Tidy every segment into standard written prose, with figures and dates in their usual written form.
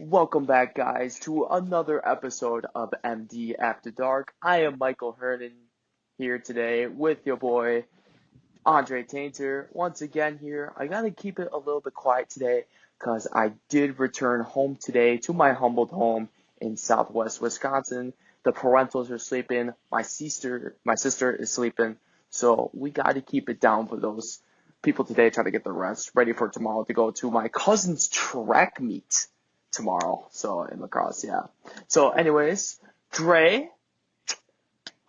Welcome back, guys, to another episode of MD After Dark. I am Michael Hernan here today with your boy Andre Tainter. Once again, here, I gotta keep it a little bit quiet today because I did return home today to my humbled home in Southwest Wisconsin. The parentals are sleeping. My sister is sleeping. So we gotta keep it down for those people today trying to get the rest ready for tomorrow to go to my cousin's track meet tomorrow. So in lacrosse, yeah. So anyways, Dre,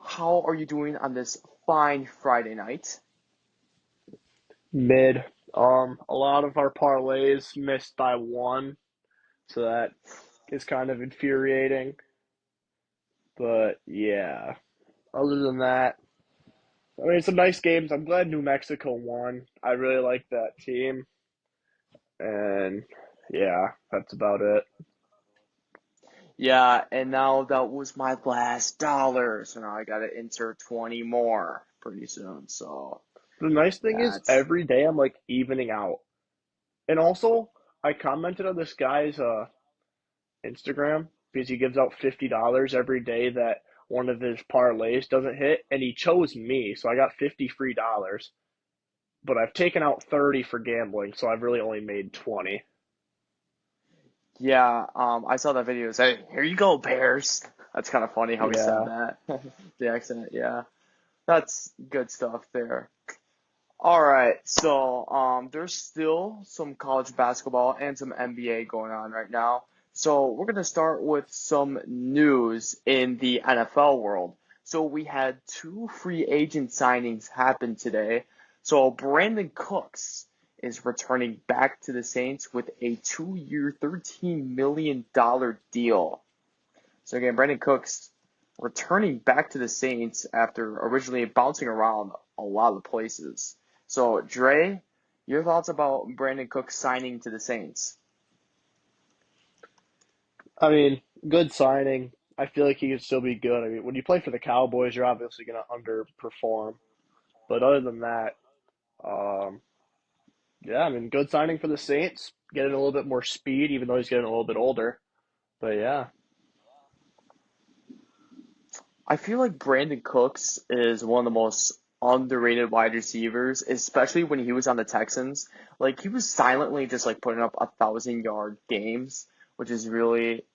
how are you doing on this fine Friday night? Mid. A lot of our parlays missed by one, so that is kind of infuriating. But yeah, other than that, I mean, some nice games. I'm glad New Mexico won. I really like that team, and yeah, that's about it. Yeah, and now that was my last dollar, so now I gotta enter 20 more pretty soon. So The nice thing is, that's every day I'm like evening out, and also I commented on this guy's Instagram because he gives out $50 every day that one of his parlays doesn't hit, and he chose me, so I got 50 free dollars. But I've taken out 30 for gambling, so I've really only made 20. yeah. I saw that video. Say, here you go, Bears. That's kind of funny how he said Yeah, that. The accent, yeah. That's good stuff there. All right, so there's still some college basketball and some NBA going on right now. So we're gonna start with some news in the NFL world. So we had two free agent signings happen today. So Brandon Cooks is returning back to the Saints with a 2-year, $13 million deal. So again, Brandon Cooks returning back to the Saints after originally bouncing around a lot of places. So, Dre, your thoughts about Brandon Cooks signing to the Saints? I mean, good signing. I feel like he could still be good. I mean, when you play for the Cowboys, you're obviously going to underperform. But other than that, um, yeah, I mean, good signing for the Saints. Getting a little bit more speed, even though he's getting a little bit older. But yeah. I feel like Brandon Cooks is one of the most underrated wide receivers, especially when he was on the Texans. Like he was silently just like putting up 1,000 yard games, which is really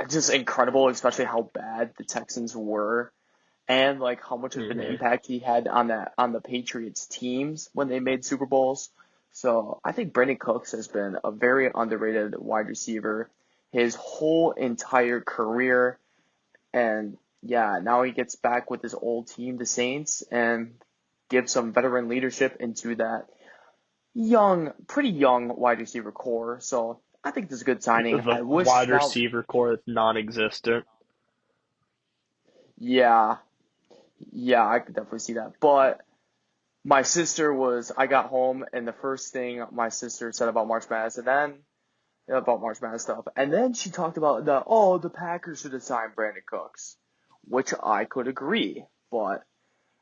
just incredible, especially how bad the Texans were and like how much of an hmm impact he had on the Patriots teams when they made Super Bowls. So I think Brandon Cooks has been a very underrated wide receiver his whole entire career. And yeah, now he gets back with his old team, the Saints, and gives some veteran leadership into that pretty young wide receiver core. So I think this is a good signing. The I wish wide now, receiver core that's non-existent. yeah, yeah, I could definitely see that. But I got home and the first thing my sister said about March Madness and then about March Madness stuff. And then she talked about the Packers should have signed Brandon Cooks, which I could agree. But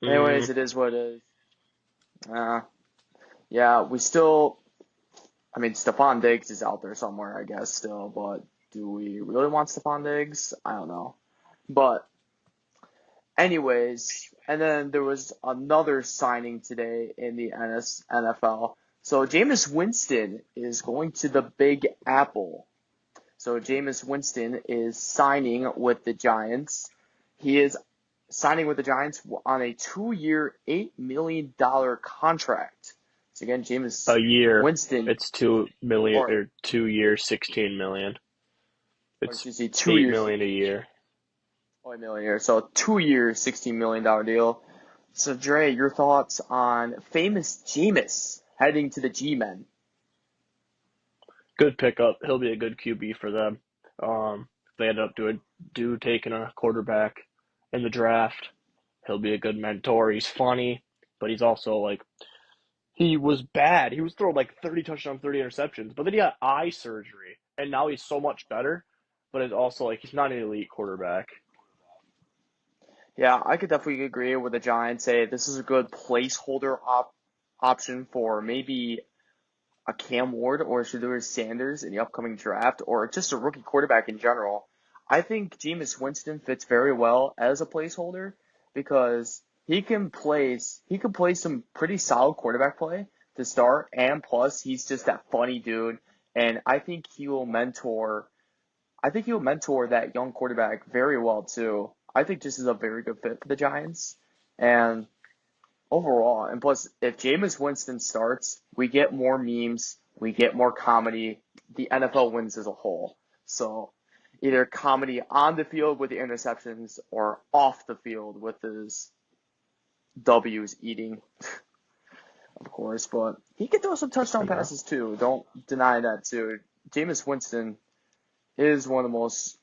Mm, anyways, it is what it is. Uh, yeah, I mean, Stephon Diggs is out there somewhere, I guess, still, but do we really want Stephon Diggs? I don't know. But anyways, and then there was another signing today in the NFL. So Jameis Winston is going to the Big Apple. So Jameis Winston is signing with the Giants. He is signing with the Giants on a 2-year, $8 million contract. So again, a Jameis year, Winston, it's 2 million or or 2 years, 16 million. or It's excuse me, two 8 million years, a year. $1 million. So 2 years, $16 million deal. So Dre, your thoughts on famous Jameis heading to the G-Men? Good pickup. He'll be a good QB for them. If they end up taking a quarterback in the draft, he'll be a good mentor. He's funny, but he's also like he was bad. He was throwing like 30 touchdowns, 30 interceptions, but then he got eye surgery, and now he's so much better. But it's also like he's not an elite quarterback. Yeah, I could definitely agree with the Giants. Say this is a good placeholder option for maybe a Cam Ward or Shedeur Sanders in the upcoming draft, or just a rookie quarterback in general, I think Jameis Winston fits very well as a placeholder because he can play some pretty solid quarterback play to start, and plus he's just that funny dude, and I think he'll mentor that young quarterback very well too. I think this is a very good fit for the Giants, and overall, and plus, if Jameis Winston starts, we get more memes, we get more comedy. The NFL wins as a whole. So, either comedy on the field with the interceptions or off the field with his W's eating, of course. But he can throw some touchdown You know, passes too. Don't deny that too. Jameis Winston is one of the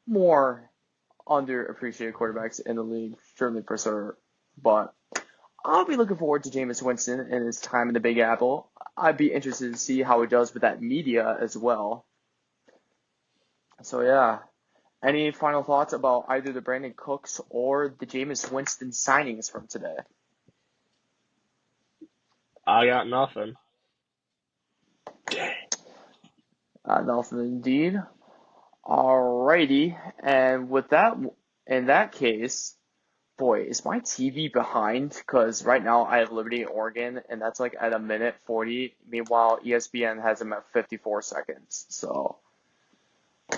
more underappreciated quarterbacks in the league, certainly for sure. But I'll be looking forward to Jameis Winston and his time in the Big Apple. I'd be interested to see how he does with that media as well. So yeah, any final thoughts about either the Brandon Cooks or the Jameis Winston signings from today? I got nothing. Nothing indeed. Alrighty, and with that, in that case, boy, is my TV behind? Because right now I have Liberty, Oregon, and that's like at a minute 40. Meanwhile, ESPN has them at 54 seconds. So I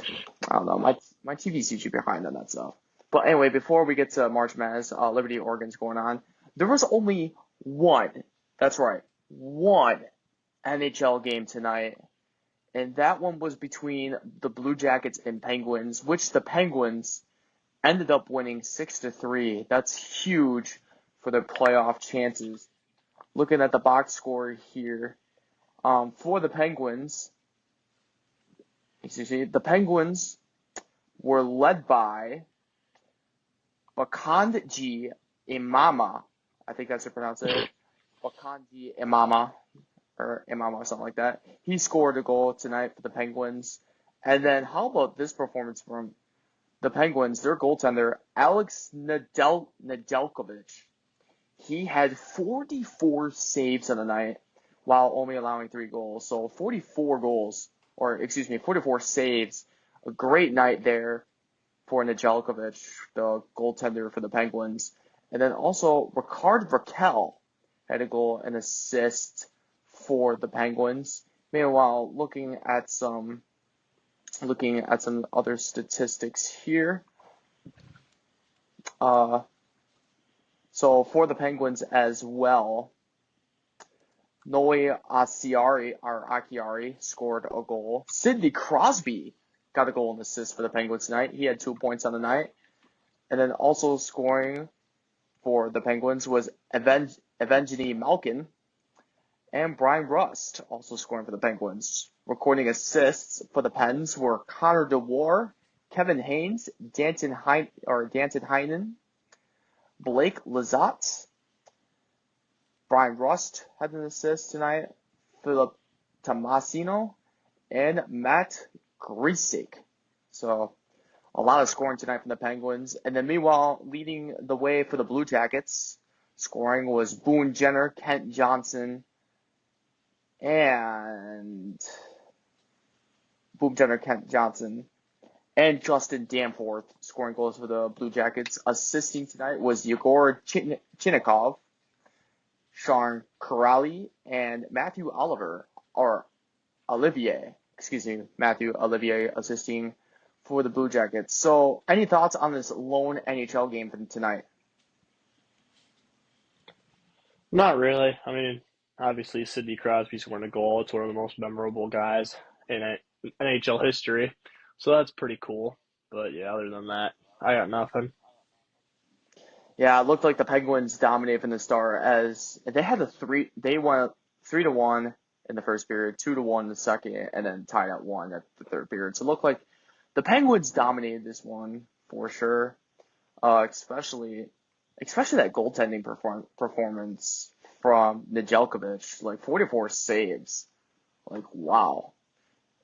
don't know. My TV's usually behind on that stuff. But anyway, before we get to March Madness, Liberty, Oregon's going on. There was only one. That's right, one NHL game tonight, and that one was between the Blue Jackets and Penguins, which the Penguins ended up winning 6-3. That's huge for their playoff chances. Looking at the box score here, for the Penguins, the Penguins were led by Bakandji Imama. I think that's how you pronounce it. Bakandji Imama, or Imama, or something like that. He scored a goal tonight for the Penguins. And then how about this performance from the Penguins? Their goaltender, Alex Nedeljkovic. He had 44 saves on the night while only allowing 3 goals. So 44 saves. A great night there for Nedeljkovic, the goaltender for the Penguins. And then also Ricard Raquel had a goal and assist for the Penguins. Meanwhile, looking at some other statistics here. So for the Penguins as well, Noe Akiari scored a goal. Sidney Crosby got a goal and assist for the Penguins tonight. He had 2 points on the night. And then also scoring for the Penguins was Evgeny Malkin and Brian Rust, also scoring for the Penguins. Recording assists for the Pens were Connor DeWar, Kevin Haynes, Danton Heinen, Blake Lizotte. Brian Rust had an assist tonight. Philip Tomasino and Matt Griesick. So a lot of scoring tonight from the Penguins. And then meanwhile, leading the way for the Blue Jackets, scoring was Boone Jenner, Kent Johnson, and Justin Danforth scoring goals for the Blue Jackets. Assisting tonight was Yegor Chinnikov, Sean Corrali, and Matthew Olivier assisting for the Blue Jackets. So, any thoughts on this lone NHL game from tonight? Not really. I mean, obviously Sidney Crosby scoring a goal. It's one of the most memorable guys in NHL history, so that's pretty cool. But yeah, other than that, I got nothing. Yeah, it looked like the Penguins dominated from the start as they won 3-1 in the first period, 2-1 in the second, and then tied at 1 at the third period. So it looked like the Penguins dominated this one for sure. Especially that goaltending performance from Nedeljkovic, like 44 saves. Like wow.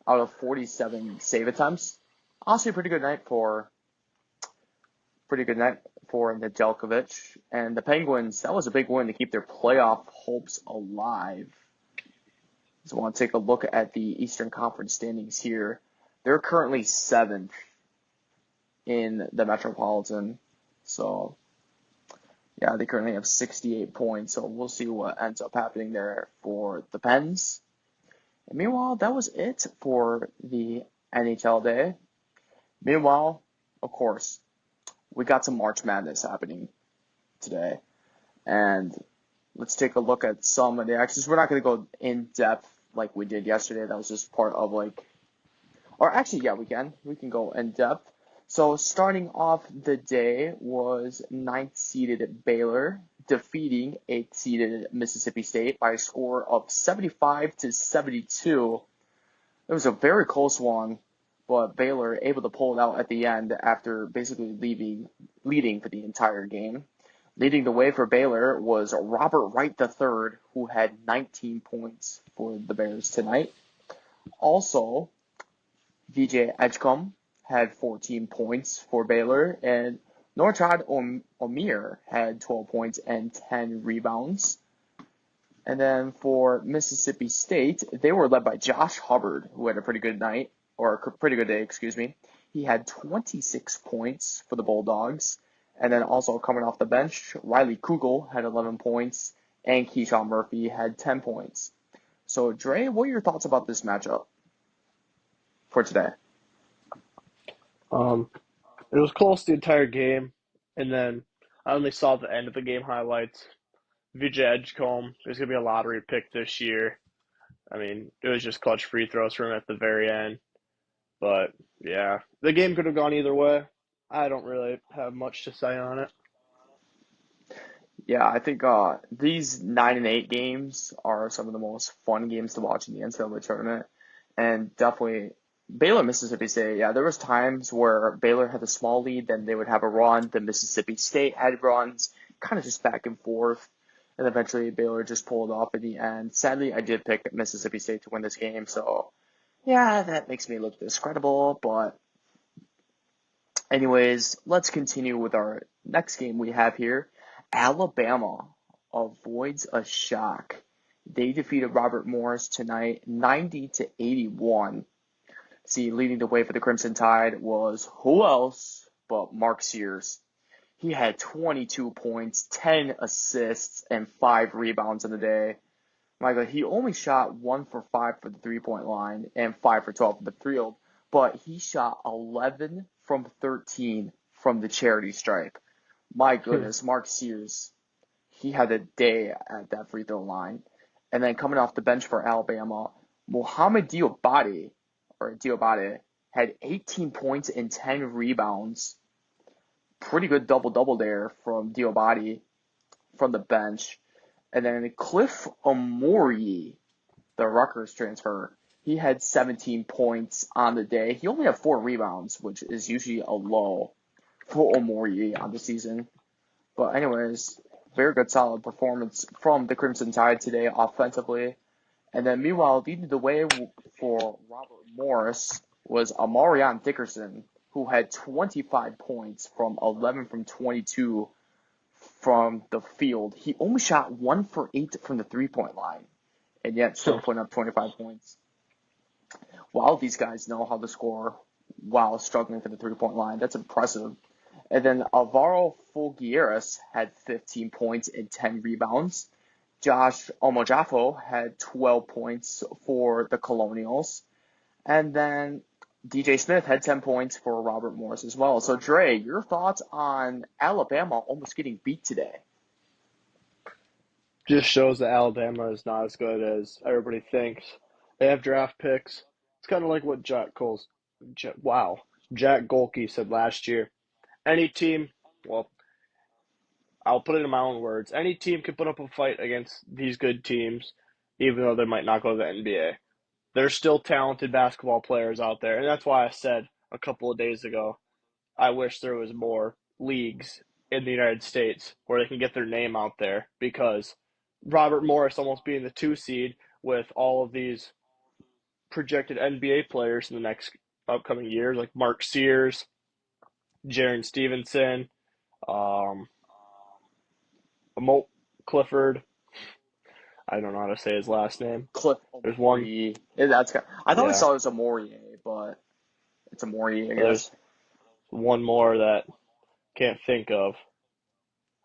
Out of 47 save attempts. Honestly, pretty good night for Nedeljkovic. And the Penguins, that was a big win to keep their playoff hopes alive. So I want to take a look at the Eastern Conference standings here. They're currently seventh in the Metropolitan. So yeah, they currently have 68 points. So we'll see what ends up happening there for the Pens. And meanwhile, that was it for the NHL day. Meanwhile, of course, we got some March Madness happening today. And let's take a look at some of the actions. We're not going to go in depth like we did yesterday. That was just part of or actually, yeah, we can. We can go in depth. So starting off the day was ninth seeded Baylor defeating 8th seeded Mississippi State by a score of 75-72. It was a very close one, but Baylor able to pull it out at the end after basically leading for the entire game. Leading the way for Baylor was Robert Wright III, who had 19 points for the Bears tonight. Also, VJ Edgecombe had 14 points for Baylor, and Norchad Omir had 12 points and 10 rebounds. And then for Mississippi State, they were led by Josh Hubbard, who had a pretty good night, or a pretty good day, excuse me. He had 26 points for the Bulldogs. And then also coming off the bench, Riley Kugel had 11 points, and Keyshawn Murphy had 10 points. So, Dre, what are your thoughts about this matchup for today? Um, it was close the entire game, and then I only saw the end of the game highlights. VJ Edgecombe is going to be a lottery pick this year. I mean, it was just clutch free throws from him at the very end. But yeah, the game could have gone either way. I don't really have much to say on it. Yeah, I think these 9 and 8 games are some of the most fun games to watch in the NCAA tournament, and definitely Baylor Mississippi State. Yeah, there was times where Baylor had a small lead, then they would have a run. Then Mississippi State had runs, kind of just back and forth, and eventually Baylor just pulled off in the end. Sadly, I did pick Mississippi State to win this game, so yeah, that makes me look discreditable. But anyways, let's continue with our next game we have here. Alabama avoids a shock. They defeated Robert Morris tonight 90-81. See, leading the way for the Crimson Tide was who else but Mark Sears. He had 22 points, 10 assists, and 5 rebounds in the day. Michael, he only shot 1 for 5 for the 3-point line and 5 for 12 from the field, but he shot 11 from 13 from the charity stripe. My goodness, Mark Sears, he had a day at that free throw line. And then coming off the bench for Alabama, Mohamed Diobade, had 18 points and 10 rebounds. Pretty good double-double there from Diobade from the bench. And then Cliff Omori, the Rutgers transfer, he had 17 points on the day. He only had 4 rebounds, which is usually a low for Omori on the season. But anyways, very good solid performance from the Crimson Tide today offensively. And then meanwhile, leading the way for Robert Morris was Amarion Dickerson, who had 25 points from 11 from 22 from the field. He only shot 1 for 8 from the 3-point line, and yet still putting up 25 points. While these guys know how to score while struggling for the 3-point line, that's impressive. And then Alvaro Fulgueras had 15 points and 10 rebounds. Josh Omojafo had 12 points for the Colonials. And then DJ Smith had 10 points for Robert Morris as well. So, Dre, your thoughts on Alabama almost getting beat today? Just shows that Alabama is not as good as everybody thinks. They have draft picks. It's kind of like what Jack Golke said last year. Any team, well, I'll put it in my own words. Any team can put up a fight against these good teams, even though they might not go to the NBA. There's still talented basketball players out there, and that's why I said a couple of days ago, I wish there was more leagues in the United States where they can get their name out there because Robert Morris almost being the 2 seed with all of these projected NBA players in the next upcoming years, like Mark Sears, Jaron Stevenson, um, Mo Clifford. I don't know how to say his last name. Cliff There's one, Omori. I thought I yeah. saw it was Amorier, but it's Amori, I There's guess. one more that can't think of.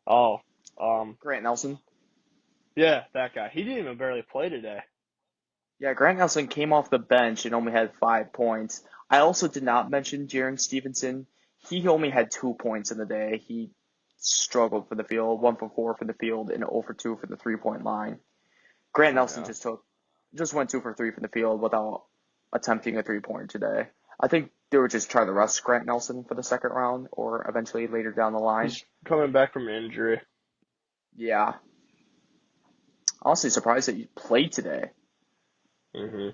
Oh, um, Grant Nelson. yeah, that guy. He didn't even barely play today. Yeah, Grant Nelson came off the bench and only had 5 points. I also did not mention Jaron Stevenson. He only had 2 points in the day. He struggled for the field, 1 for 4 for the field, and 0 for 2 for the 3 point line. Grant Nelson Yeah. just went 2 for 3 from the field without attempting a 3 point today. I think they would just try to rest Grant Nelson for the second round or eventually later down the line. He's coming back from injury. Yeah, honestly surprised that you played today. Hmm.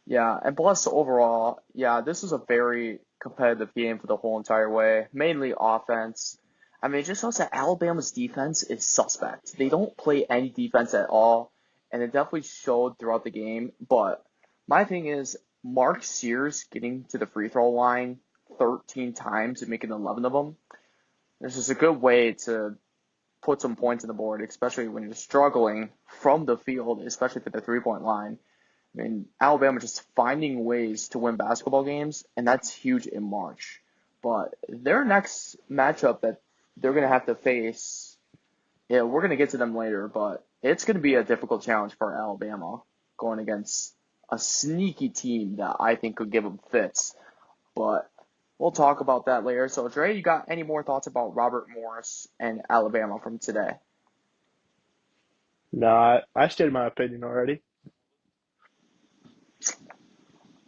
Yeah, and plus overall, yeah, this was a very competitive game for the whole entire way, mainly offense. I mean, it just shows that Alabama's defense is suspect. They don't play any defense at all, and it definitely showed throughout the game. But my thing is, Mark Sears getting to the free throw line 13 times and making 11 of them. This is a good way to put some points on the board, especially when you're struggling from the field, especially for the 3 point line. I mean, Alabama just finding ways to win basketball games, and that's huge in March. But their next matchup that they're going to have to face, yeah, we're going to get to them later, but it's going to be a difficult challenge for Alabama going against a sneaky team that I think could give them fits. But we'll talk about that later. So, Dre, you got any more thoughts about Robert Morris and Alabama from today? No, I stated my opinion already.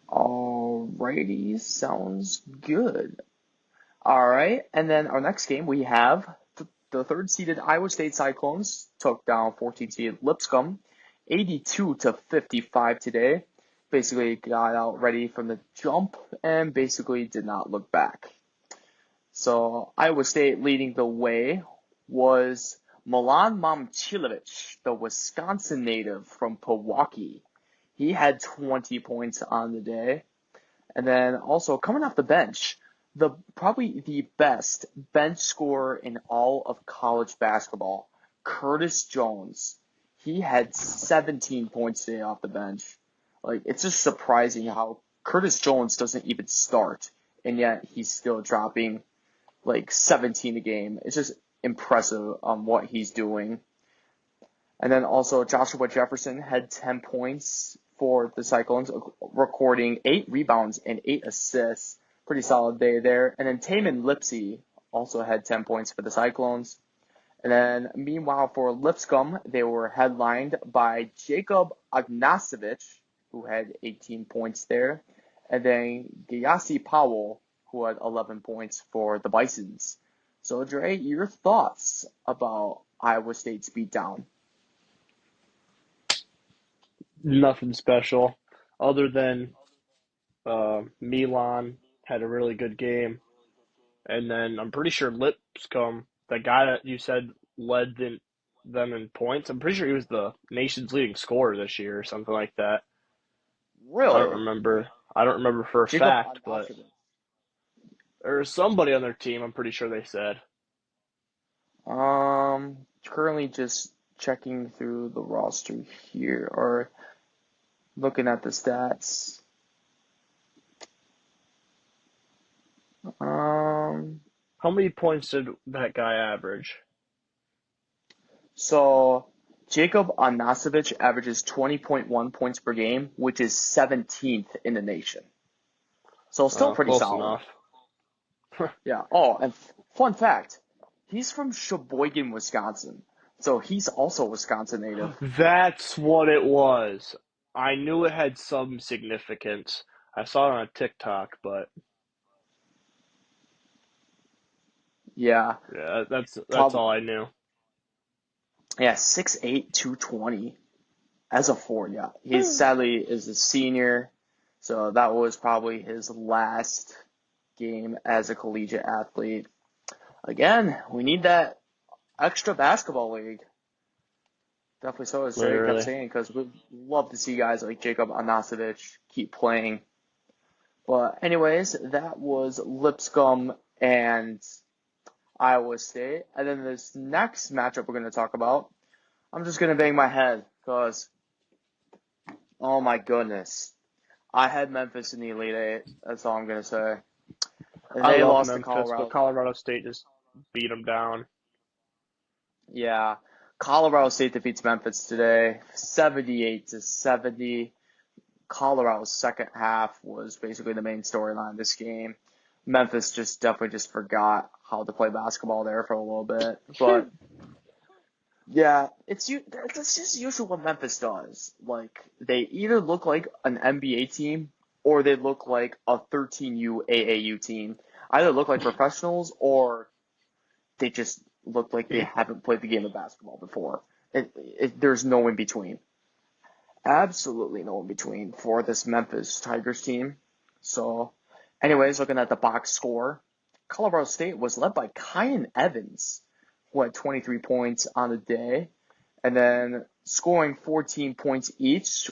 Alrighty, sounds good. All right, and then our next game we have the third-seeded Iowa State Cyclones took down 14-seeded Lipscomb, 82-55 today. Basically got out ready from the jump and basically did not look back. So Iowa State leading the way was Milan Momcilovic, the Wisconsin native from Pewaukee. He had 20 points on the day. And then also coming off the bench, the probably the best bench scorer in all of college basketball, Curtis Jones. He had 17 points today off the bench. Like, it's just surprising how Curtis Jones doesn't even start, and yet he's still dropping like 17 a game. It's just impressive on what he's doing. And then also Joshua Jefferson had 10 points for the Cyclones, recording 8 rebounds and 8 assists. Pretty solid day there. And then Taman Lipsey also had 10 points for the Cyclones. And then meanwhile for Lipscomb, they were headlined by Jacob Agnasevich, who had 18 points there. And then Gyasi Powell, who had 11 points for the Bisons. So Dre, your thoughts about Iowa State's beatdown? Nothing special, other than Milan had a really good game, and then I'm pretty sure Lipscomb, the guy that you said led them in points. I'm pretty sure he was the nation's leading scorer this year or something like that. I don't Really? remember. I don't remember for a Jacob fact, but Anastovich. there was somebody on their team. I'm pretty sure they said. Currently just checking through the roster here or looking at the stats. Um, How many points did that guy average? so Jacob Anastovich averages 20.1 points per game, which is 17th in the nation. So still pretty Close solid. enough. Yeah. Oh, and fun fact, he's from Sheboygan, Wisconsin. So he's also a Wisconsin native. That's what it was. I knew it had some significance. I saw it on TikTok, but Yeah. yeah, that's Probably. all I knew. Yeah, 6'8", 220. As a forward, yeah. He sadly is a senior, so that was probably his last game as a collegiate athlete. Again, we need that extra basketball league. Definitely so, as Trey kept Literally. saying, because we'd love to see guys like Jacob Anastovich keep playing. But anyways, that was Lipscomb and Iowa State. And then this next matchup we're going to talk about, I'm just gonna bang my head because, oh my goodness, I had Memphis in the Elite Eight. That's all I'm gonna say. I They love lost to Memphis, but Colorado. Colorado State just beat them down. Yeah, Colorado State defeats Memphis today, 78-70. Colorado's second half was basically the main storyline of this game. Memphis just definitely just forgot how to play basketball there for a little bit, but yeah, it's just usually what Memphis does. Like they either look like an NBA team or they look like a 13U AAU team. Either look like professionals or they just look like they haven't played the game of basketball before. There's no in between. Absolutely no in between for this Memphis Tigers team. So, anyways, looking at the box score, Colorado State was led by Kyan Evans, who had 23 points on the day, and then scoring 14 points each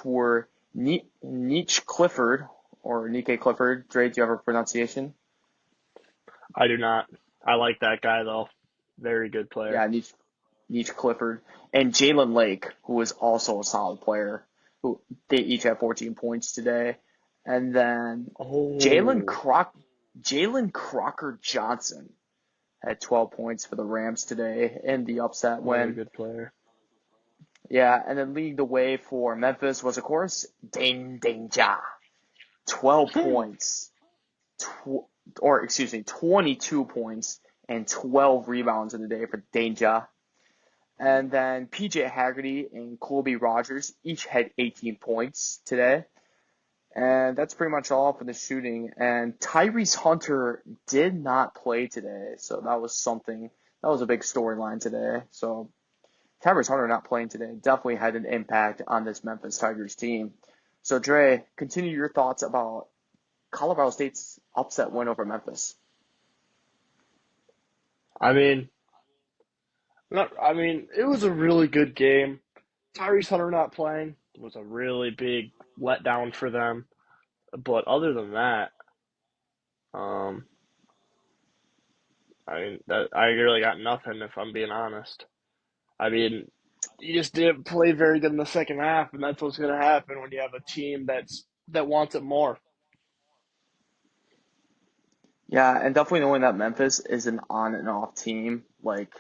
were Nietzsche Clifford, or Nike Clifford. Dre, do you have a pronunciation? I do not. I like that guy though. Very good player. Yeah, Nietzsche Clifford, and Jalen Lake, who is also a solid player. Who they each have 14 points today, and then Jalen Oh, Croc Jalen Crocker Johnson had 12 points for the Rams today in the upset another win. good player. Yeah, and then leading the way for Memphis was of course Dane Ja, 12 points, or excuse me, 22 points and 12 rebounds in the day for Dane Ja. And then PJ Haggerty and Colby Rogers each had 18 points today. And that's pretty much all for the shooting. And Tyrese Hunter did not play today. So that was something, that was a big storyline today. So Tyrese Hunter not playing today definitely had an impact on this Memphis Tigers team. So Dre, continue your thoughts about Colorado State's upset win over Memphis. I mean, it was a really good game. Tyrese Hunter not playing was a really big letdown for them. But other than that, um, I really got nothing if I'm being honest. I mean, you just didn't play very good in the second half, and that's what's going to happen when you have a team that wants it more. Yeah, and definitely knowing that Memphis is an on and off team, like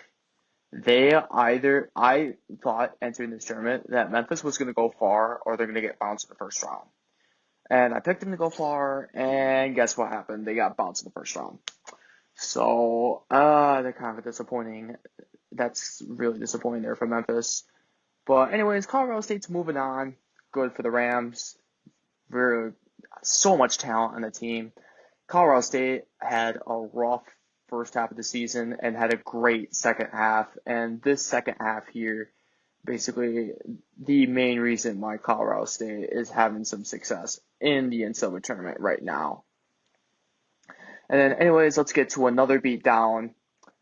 I thought entering this tournament that Memphis was going to go far or they're going to get bounced in the first round. And I picked them to go far, and guess what happened? They got bounced in the first round. So, they're kind of disappointing. That's really disappointing there for Memphis. But anyways, Colorado State's moving on. Good for the Rams. Very, so much talent on the team. Colorado State had a rough first half of the season and had a great second half. And this second half here, basically the main reason why Colorado State is having some success in the NCAA tournament right now. And then, anyways, let's get to another beatdown.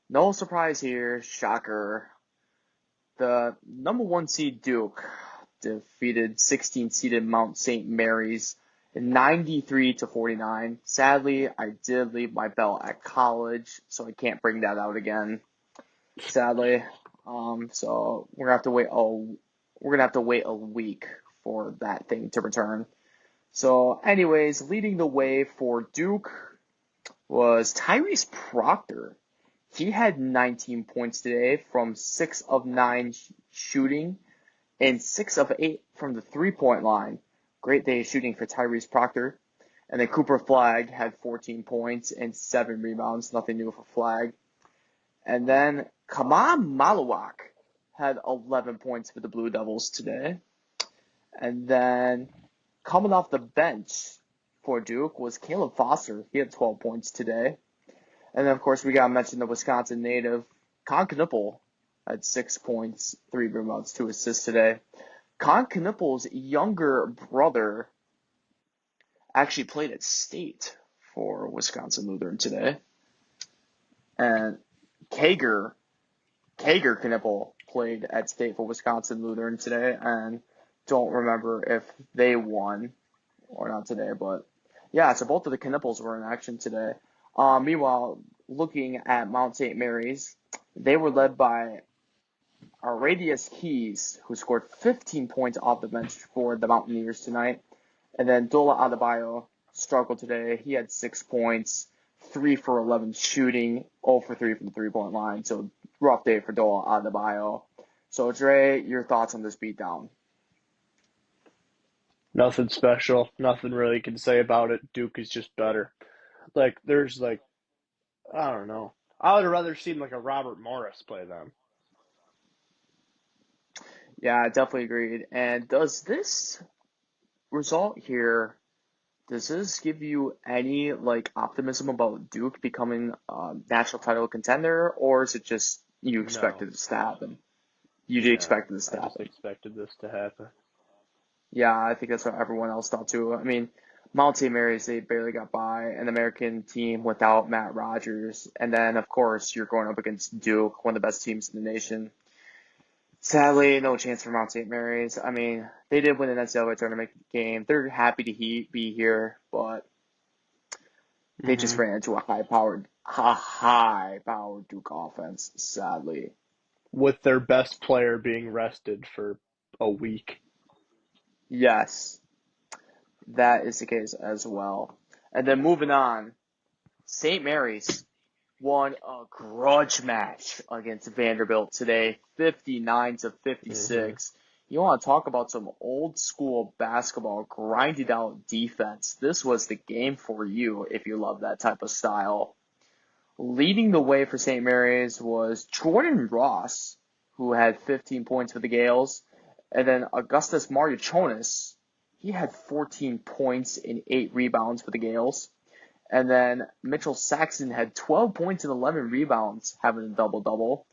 No surprise here, shocker. The number one seed Duke defeated 16 seeded Mount St. Mary's 93-49. Sadly, I did leave my belt at college, so I can't bring that out again. Sadly, so we're gonna have to wait a week for that thing to return. So, anyways, leading the way for Duke was Tyrese Proctor. He had 19 points today from 6 of 9 shooting and 6 of 8 from the 3-point line. Great day shooting for Tyrese Proctor. And then Cooper Flagg had 14 points and 7 rebounds. Nothing new for Flagg. And then Kaman Malawak had 11 points for the Blue Devils today. And then coming off the bench for Duke was Caleb Foster. He had 12 points today. And then, of course, we got to mention the Wisconsin native, Con Knuppel, had 6 points, 3 rebounds, 2 assists today. Con Knuppel's younger brother actually played at State for Wisconsin Lutheran today. And Kager Knuppel played at State for Wisconsin Lutheran today. And don't remember if they won or not today. But, yeah, so both of the Knuppels were in action today. Meanwhile, looking at Mount St. Mary's, they were led by Aradius Keys, who scored 15 points off the bench for the Mountaineers tonight. And then Dola Adebayo struggled today. He had 6 points, 3 for 11 shooting, 0 for 3 from the three-point line. So rough day for Dola Adebayo. So Dre, your thoughts on this beatdown? Nothing special. Nothing really you can say about it. Duke is just better. Like there's like I don't know. I would have rather seen like a Robert Morris play them. Yeah, I definitely agreed. And does this result here, does this give you any like optimism about Duke becoming a national title contender, or is it just you No, expected this to happen? You did no. expect this to I just happen. expected this to happen. Yeah, I think that's what everyone else thought too. I mean, Mount St. Mary's, they barely got by, an American team without Matt Rogers. And then, of course, you're going up against Duke, one of the best teams in the nation. Sadly, no chance for Mount St. Mary's. I mean, they did win an NCAA tournament game. They're happy to be here, but they just Hmm. ran into a high-powered Duke offense, sadly. With their best player being rested for a week. Yes, that is the case as well. And then moving on, St. Mary's won a grudge match against Vanderbilt today, 59 to Hmm. 56. You want to talk about some old school basketball, grinded out defense. This was the game for you if you love that type of style. Leading the way for St. Mary's was Jordan Ross, who had 15 points for the Gales, and then Augustus Mariucciosas, he had 14 points and 8 rebounds for the Gales. And then Mitchell Saxon had 12 points and 11 rebounds, having a double-double.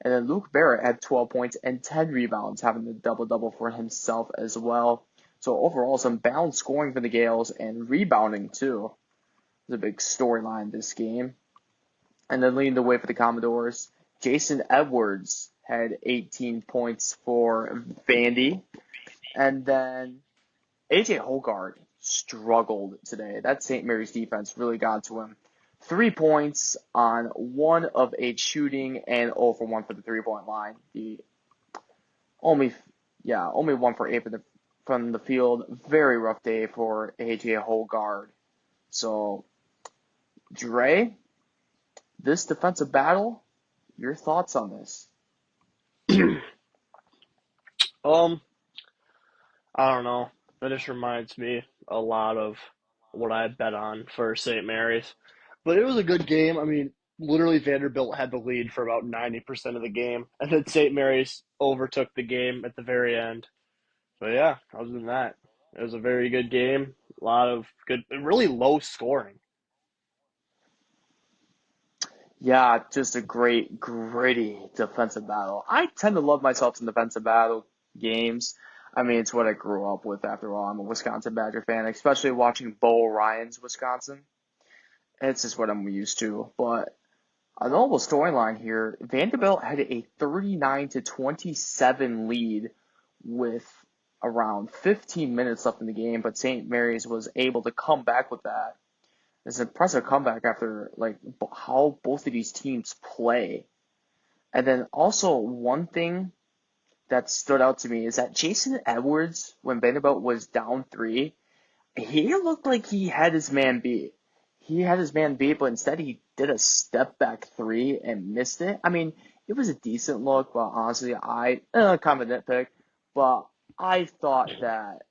And then Luke Barrett had 12 points and 10 rebounds, having a double-double for himself as well. So overall, some balanced scoring for the Gales and rebounding too. It was a big storyline this game. And then leading the way for the Commodores, Jason Edwards had 18 points for Vandy. And then AJ Hogard struggled today. That St. Mary's defense really got to him. 3 points on 1 of 8 shooting and 0 for 1 for the 3-point line. The only, only 1 for 8 from the field. Very rough day for AJ Hogard. So, Dre, this defensive battle, your thoughts on this? um, I don't know. That just reminds me a lot of what I bet on for St. Mary's. But it was a good game. I mean, literally Vanderbilt had the lead for about 90% of the game, and then St. Mary's overtook the game at the very end. But yeah, other than that, it was a very good game. A lot of good, really low scoring. Yeah, just a great, gritty defensive battle. I tend to love myself some defensive battle games. I mean, it's what I grew up with after all. I'm a Wisconsin Badger fan, especially watching Bo Ryan's Wisconsin. It's just what I'm used to. But a notable storyline here, Vanderbilt had a 39 to 27 lead with around 15 minutes left in the game, but St. Mary's was able to come back with that. It's an impressive comeback after like how both of these teams play. And then also one thing that stood out to me is that Jason Edwards, when Vanderbilt was down 3, he looked like he had his man beat. He had his man beat, but instead he did a step back 3 and missed it. I mean, it was a decent look, but honestly, I kind of a nitpick, but I thought that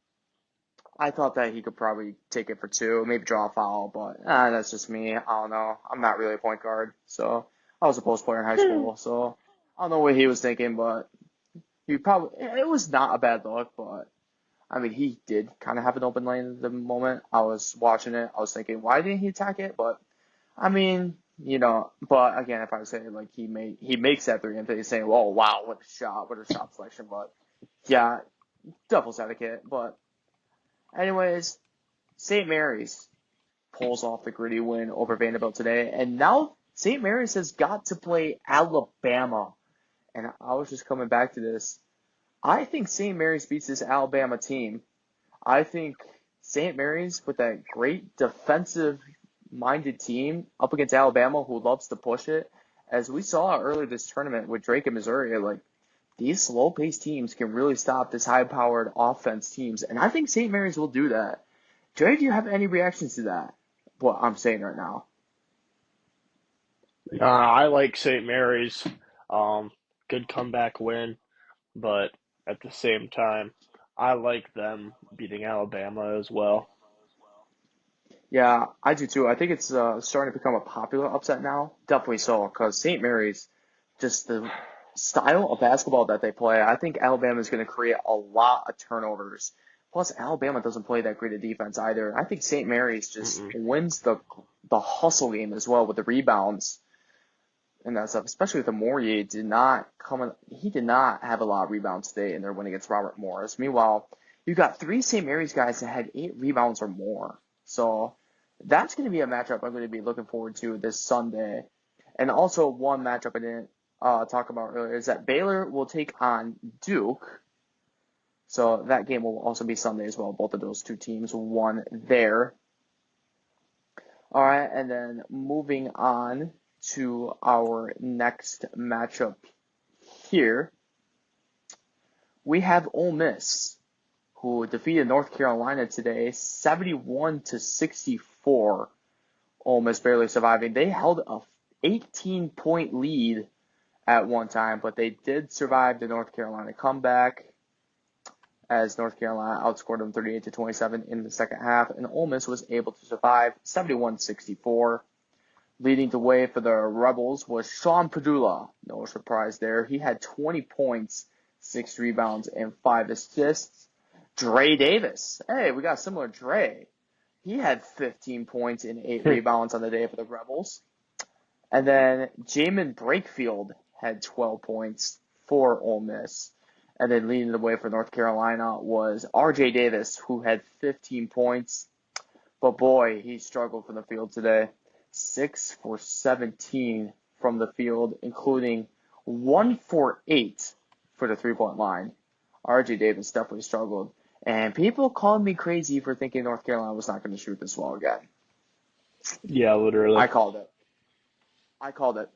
I thought that he could probably take it for 2, maybe draw a foul, but that's just me. I don't know. I'm not really a point guard, so I was a post player in high school, so I don't know what he was thinking, but he probably it was not a bad look, but I mean he did kind of have an open lane at the moment. I was watching it, I was thinking, why didn't he attack it? But I mean, but again, if I was saying like he makes that 3, and they saying, oh wow, what a shot selection, but yeah, devil's advocate, but. Anyways, St. Mary's pulls off the gritty win over Vanderbilt today, and now St. Mary's has got to play Alabama. And I was just coming back to this. I think St. Mary's beats this Alabama team. I think St. Mary's, with that great defensive minded team up against Alabama who loves to push it, as we saw earlier this tournament with Drake and Missouri, like these slow-paced teams can really stop this high-powered offense teams, and I think St. Mary's will do that. Dre, do you have any reactions to that? What I'm saying right now? I like St. Mary's. Um, Good comeback win, but at the same time, I like them beating Alabama as well. Yeah, I do too. I think it's starting to become a popular upset now. Definitely so, because St. Mary's, just the style of basketball that they play, I think Alabama is going to create a lot of turnovers. Plus, Alabama doesn't play that great a defense either. I think St. Mary's just Mm-mm. wins the hustle game as well with the rebounds and that stuff. Especially with the Mourier did not come in, he did not have a lot of rebounds today in their win against Robert Morris. Meanwhile, you got three St. Mary's guys that had 8 rebounds or more. So that's going to be a matchup I'm going to be looking forward to this Sunday. And also one matchup I didn't talk about earlier is that Baylor will take on Duke. So that game will also be Sunday as well. Both of those two teams won there. All right, and then moving on to our next matchup here, we have Ole Miss, who defeated North Carolina today, 71-64. Ole Miss barely surviving. They held a 18-point lead at one time, but they did survive the North Carolina comeback as North Carolina outscored them 38-27 in the second half, and Ole Miss was able to survive 71-64. Leading the way for the Rebels was Sean Padula. No surprise there. He had 20 points, 6 rebounds, and 5 assists. Dre Davis. Hey, we got similar Dre. He had 15 points and 8 rebounds on the day for the Rebels. And then Jamin Brakefield had 12 points for Ole Miss. And then leading the way for North Carolina was R.J. Davis, who had 15 points. But boy, he struggled from the field today. 6 for 17 from the field, including 1 for 8 for the three-point line. R.J. Davis definitely struggled. And people called me crazy for thinking North Carolina was not going to shoot this well again. Yeah, literally. I called it. I called it.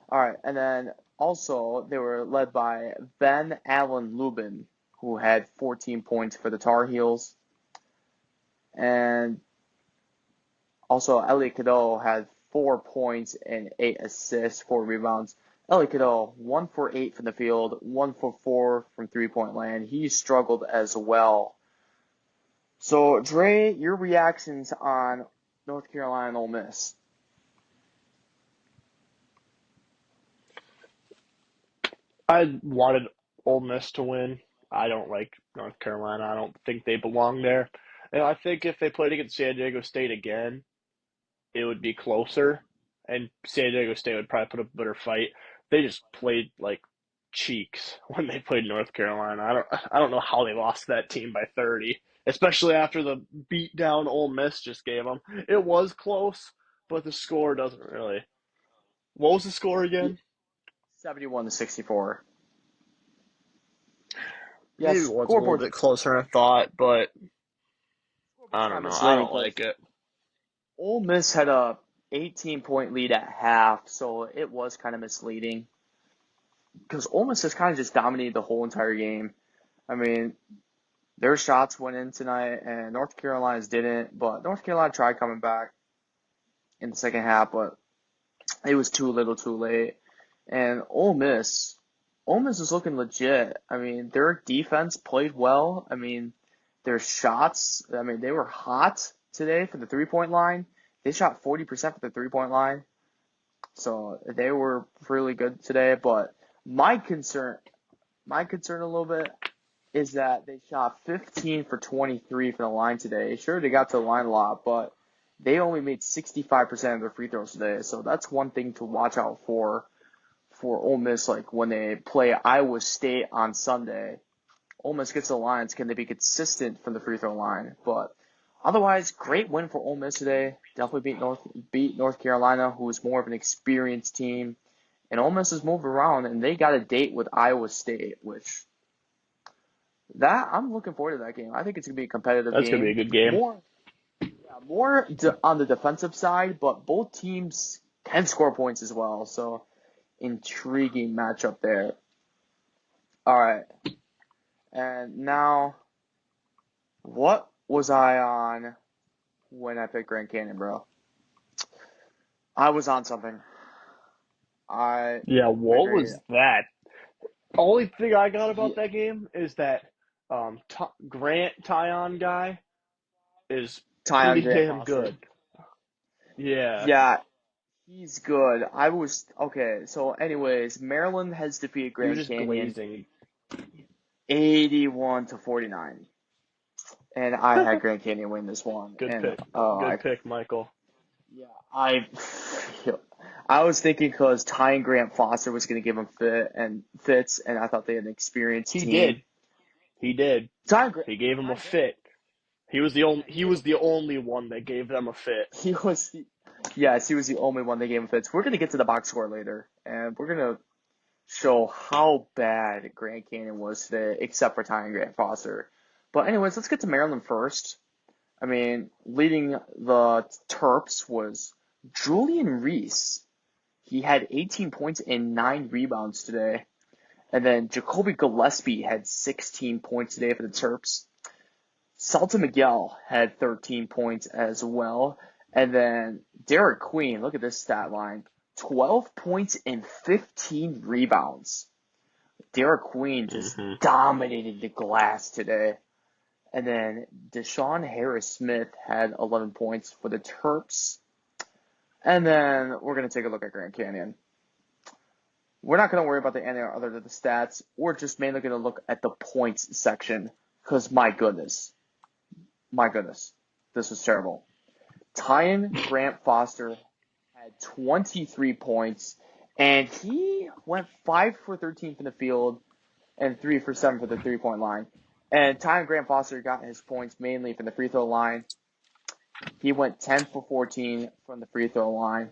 All right, and then also they were led by Ben Allen Lubin, who had 14 points for the Tar Heels, and also Elliot Cadeau had 4 points and 8 assists, 4 rebounds. Elliot Cadeau 1 for 8 from the field, 1 for 4 from three-point land. He struggled as well. So Dre, your reactions on North Carolina and Ole Miss? I wanted Ole Miss to win. I don't like North Carolina. I don't think they belong there. And I think if they played against San Diego State again, it would be closer, and San Diego State would probably put up a better fight. They just played like cheeks when they played North Carolina. I don't know how they lost that team by 30, especially after the beat down Ole Miss just gave them. It was close, but the score doesn't really. What was the score again? 71-64. Maybe Yes, it was a little scoreboard's bit closer than I thought, but I kind don't of know. I misleading don't because like it. Ole Miss had a 18-point lead at half, so it was kind of misleading because Ole Miss has kind of just dominated the whole entire game. I mean, their shots went in tonight, and North Carolina's didn't. But North Carolina tried coming back in the second half, but it was too little, too late. And Ole Miss is looking legit. I mean, their defense played well. I mean, their shots. I mean, they were hot today for the three-point line. They shot 40% for the three-point line, so they were really good today. But my concern, my concern a little bit is that they shot 15 for 23 from the line today. Sure, they got to the line a lot, but they only made 65% of their free throws today. So that's one thing to watch out for Ole Miss. Like when they play Iowa State on Sunday, Ole Miss gets to the lines. Can they be consistent from the free throw line? But otherwise, great win for Ole Miss today. Definitely beat North Carolina, who is more of an experienced team. And Ole Miss has moved around, and they got a date with Iowa State, which that I'm looking forward to that game. I think it's gonna be a competitive That's gonna be a game. good game. More on the defensive side, but both teams can score points as well. So intriguing matchup there. All right. And now, what was I on when I picked Grand Canyon, bro? I was on something. I Yeah, picked what Grand Canyon. was that? Only thing I got about Yeah, that game is that Grant Tyon guy is Tyon pretty Grant damn Foster. good. Yeah, Yeah, he's good. I was okay. So, anyways, Maryland has defeated he was Grand just Canyon glazing. 81 to 49, and I had Grand Canyon win this one. Good And pick. I Good pick, Michael. yeah, I was thinking because Ty and Grant Foster was going to give him fits, and I thought they had an experienced He team. did. He did. He gave him Ty a and Grant, fit. He was the yeah, only. He was the only one that gave them a fit. he was the, yes, he was the only one they gave him fits. We're going to get to the box score later, and we're going to show how bad Grand Canyon was today, except for Ty and Grant Foster. But anyways, let's get to Maryland first. I mean, leading the Terps was Julian Reese. He had 18 points and 9 rebounds today. And then Jacoby Gillespie had 16 points today for the Terps. Salta Miguel had 13 points as well. And then Derek Queen, look at this stat line, 12 points and 15 rebounds. Derek Queen just Mm-hmm. dominated the glass today. And then Deshaun Harris Smith had 11 points for the Terps. And then we're going to take a look at Grand Canyon. We're not going to worry about any other than the stats. We're just mainly going to look at the points section because my goodness, this was terrible. Tyon Grant Foster had 23 points, and he went 5 for 13 from the field and 3 for 7 for the 3-point line. And Tyon Grant Foster got his points mainly from the free throw line. He went 10 for 14 from the free throw line.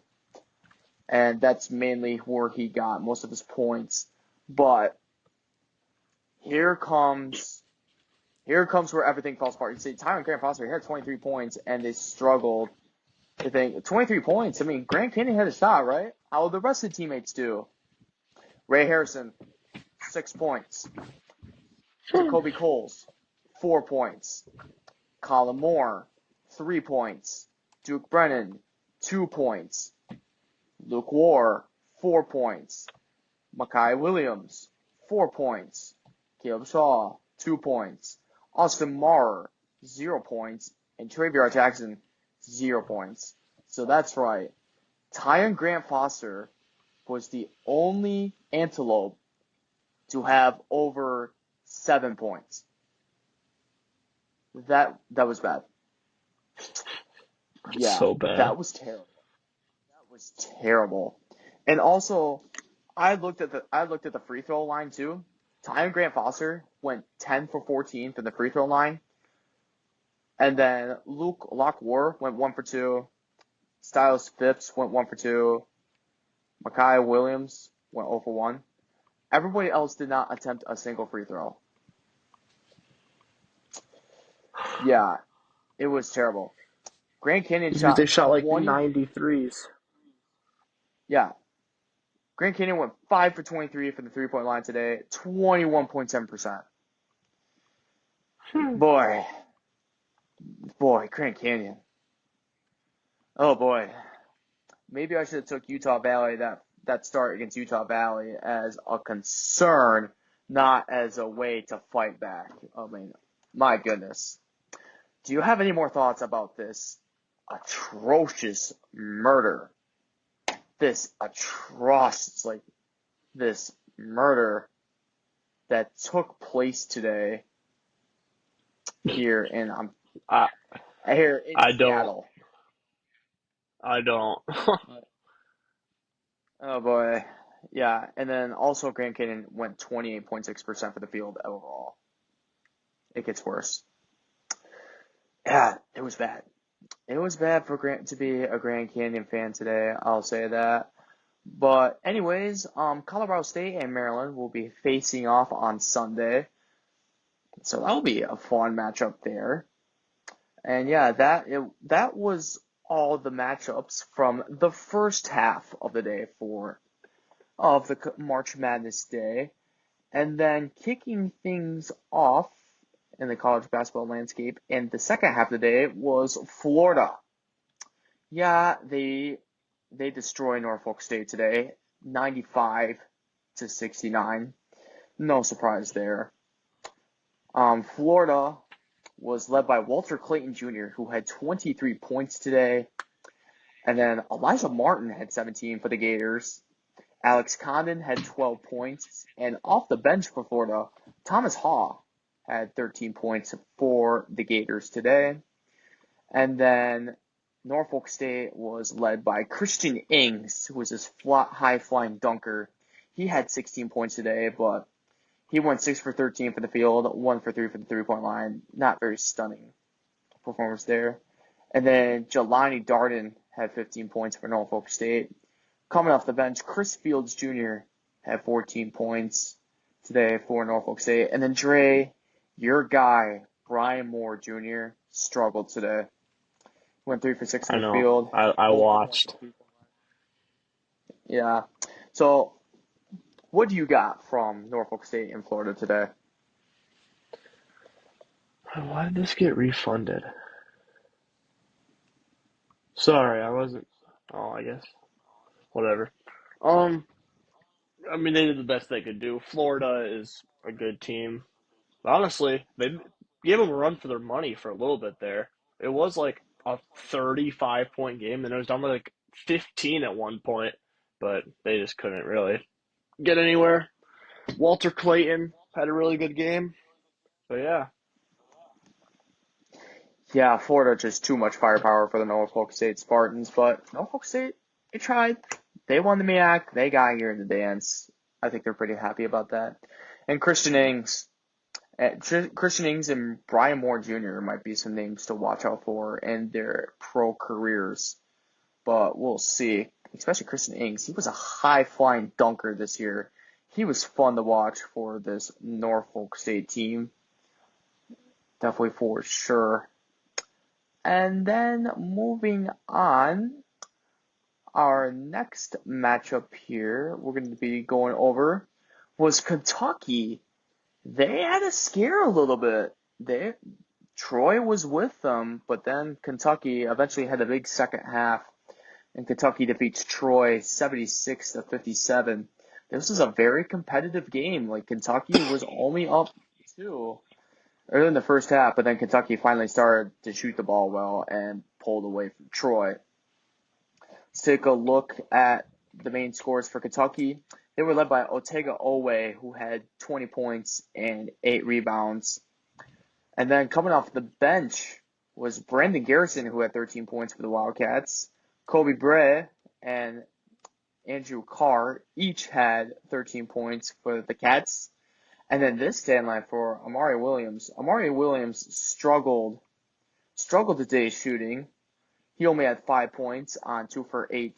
And that's mainly where he got most of his points. But here comes where everything falls apart. You see, Tyon Grant Foster had 23 points, and they struggled. They think 23 points. I mean, Grand Canyon had a shot, right? How will the rest of the teammates do? Ray Harrison, 6 points. Jacoby Coles, 4 points. Colin Moore, 3 points. Duke Brennan, 2 points. Luke War, 4 points. Makai Williams, 4 points. Caleb Shaw, 2 points. Austin Marr, 0 points. And Traviar Jackson, 0 points. So that's right. Tyon Grant Foster was the only Antelope to have over 7 points. That was bad. Yeah, So bad. that was terrible. That was terrible. And also, I looked at the free throw line too. Tyon Grant Foster went 10 for 14 from the free throw line. And then Luke War went 1 for 2. Styles Phipps went 1 for 2. Makai Williams went 0 for 1. Everybody else did not attempt a single free throw. Yeah, it was terrible. Grand Canyon They shot shot like 20. 93s. Yeah, Grand Canyon went 5 for 23 from the 3-point line today, 21.7%. Boy, Grand Canyon. Oh boy. Maybe I should have took Utah Valley that start against Utah Valley as a concern, not as a way to fight back. I mean, my goodness. Do you have any more thoughts about this atrocious murder? This murder that took place today here in I here in I don't. Seattle. I don't. Oh boy. Yeah, and then also Grand Canyon went 28.6% for the field overall. It gets worse. Yeah, it was bad. It was bad for Grant to be a Grand Canyon fan today. I'll say that. But anyways, Colorado State and Maryland will be facing off on Sunday, so that'll be a fun matchup there. And yeah, that was all the matchups from the first half of the day of the March Madness day. And then kicking things off in the college basketball landscape in the second half of the day was Florida. Yeah, they destroy Norfolk State today, 95 to 69. No surprise there. Florida was led by Walter Clayton Jr., who had 23 points today. And then Elijah Martin had 17 for the Gators. Alex Condon had 12 points. And off the bench for Florida, Thomas Haw had 13 points for the Gators today. And then Norfolk State was led by Christian Ings, who was this high-flying dunker. He had 16 points today, but he went 6 for 13 for the field, 1 for 3 for the three-point line. Not very stunning performance there. And then Jelani Darden had 15 points for Norfolk State. Coming off the bench, Chris Fields Jr. had 14 points today for Norfolk State. And then Dre, your guy, Brian Moore Jr., struggled today. Went 3 for 6 I from the know. field. I Only had watched. Yeah. So, what do you got from Norfolk State in Florida today? Why did this get refunded? Sorry, I wasn't. Oh, I guess. Whatever. Um, I mean, they did the best they could do. Florida is a good team. Honestly, they gave them a run for their money for a little bit there. It was like a 35-point game, and it was down to like 15 at one point, but they just couldn't really get anywhere. Walter Clayton had a really good game. So yeah. Yeah, Florida just too much firepower for the Norfolk State Spartans, but Norfolk State, they tried. They won the MEAC. They got here in the dance. I think they're pretty happy about that. And Christian Ings and Brian Moore Jr. might be some names to watch out for in their pro careers, but we'll see. Especially Christian Ings. He was a high flying dunker this year. He was fun to watch for this Norfolk State team. Definitely for sure. And then moving on, our next matchup here we're going to be going over was Kentucky. They had a scare a little bit. Troy was with them, but then Kentucky eventually had a big second half, and Kentucky defeats Troy 76 to 57. This was a very competitive game. Like Kentucky was only up two early in the first half, but then Kentucky finally started to shoot the ball well and pulled away from Troy. Let's take a look at the main scores for Kentucky. They were led by Otega Owe, who had 20 points and 8 rebounds. And then coming off the bench was Brandon Garrison, who had 13 points for the Wildcats. Kobe Bray and Andrew Carr each had 13 points for the Cats. And then this stand line for Amari Williams. Amari Williams struggled today shooting. He only had 5 points on 2 for 8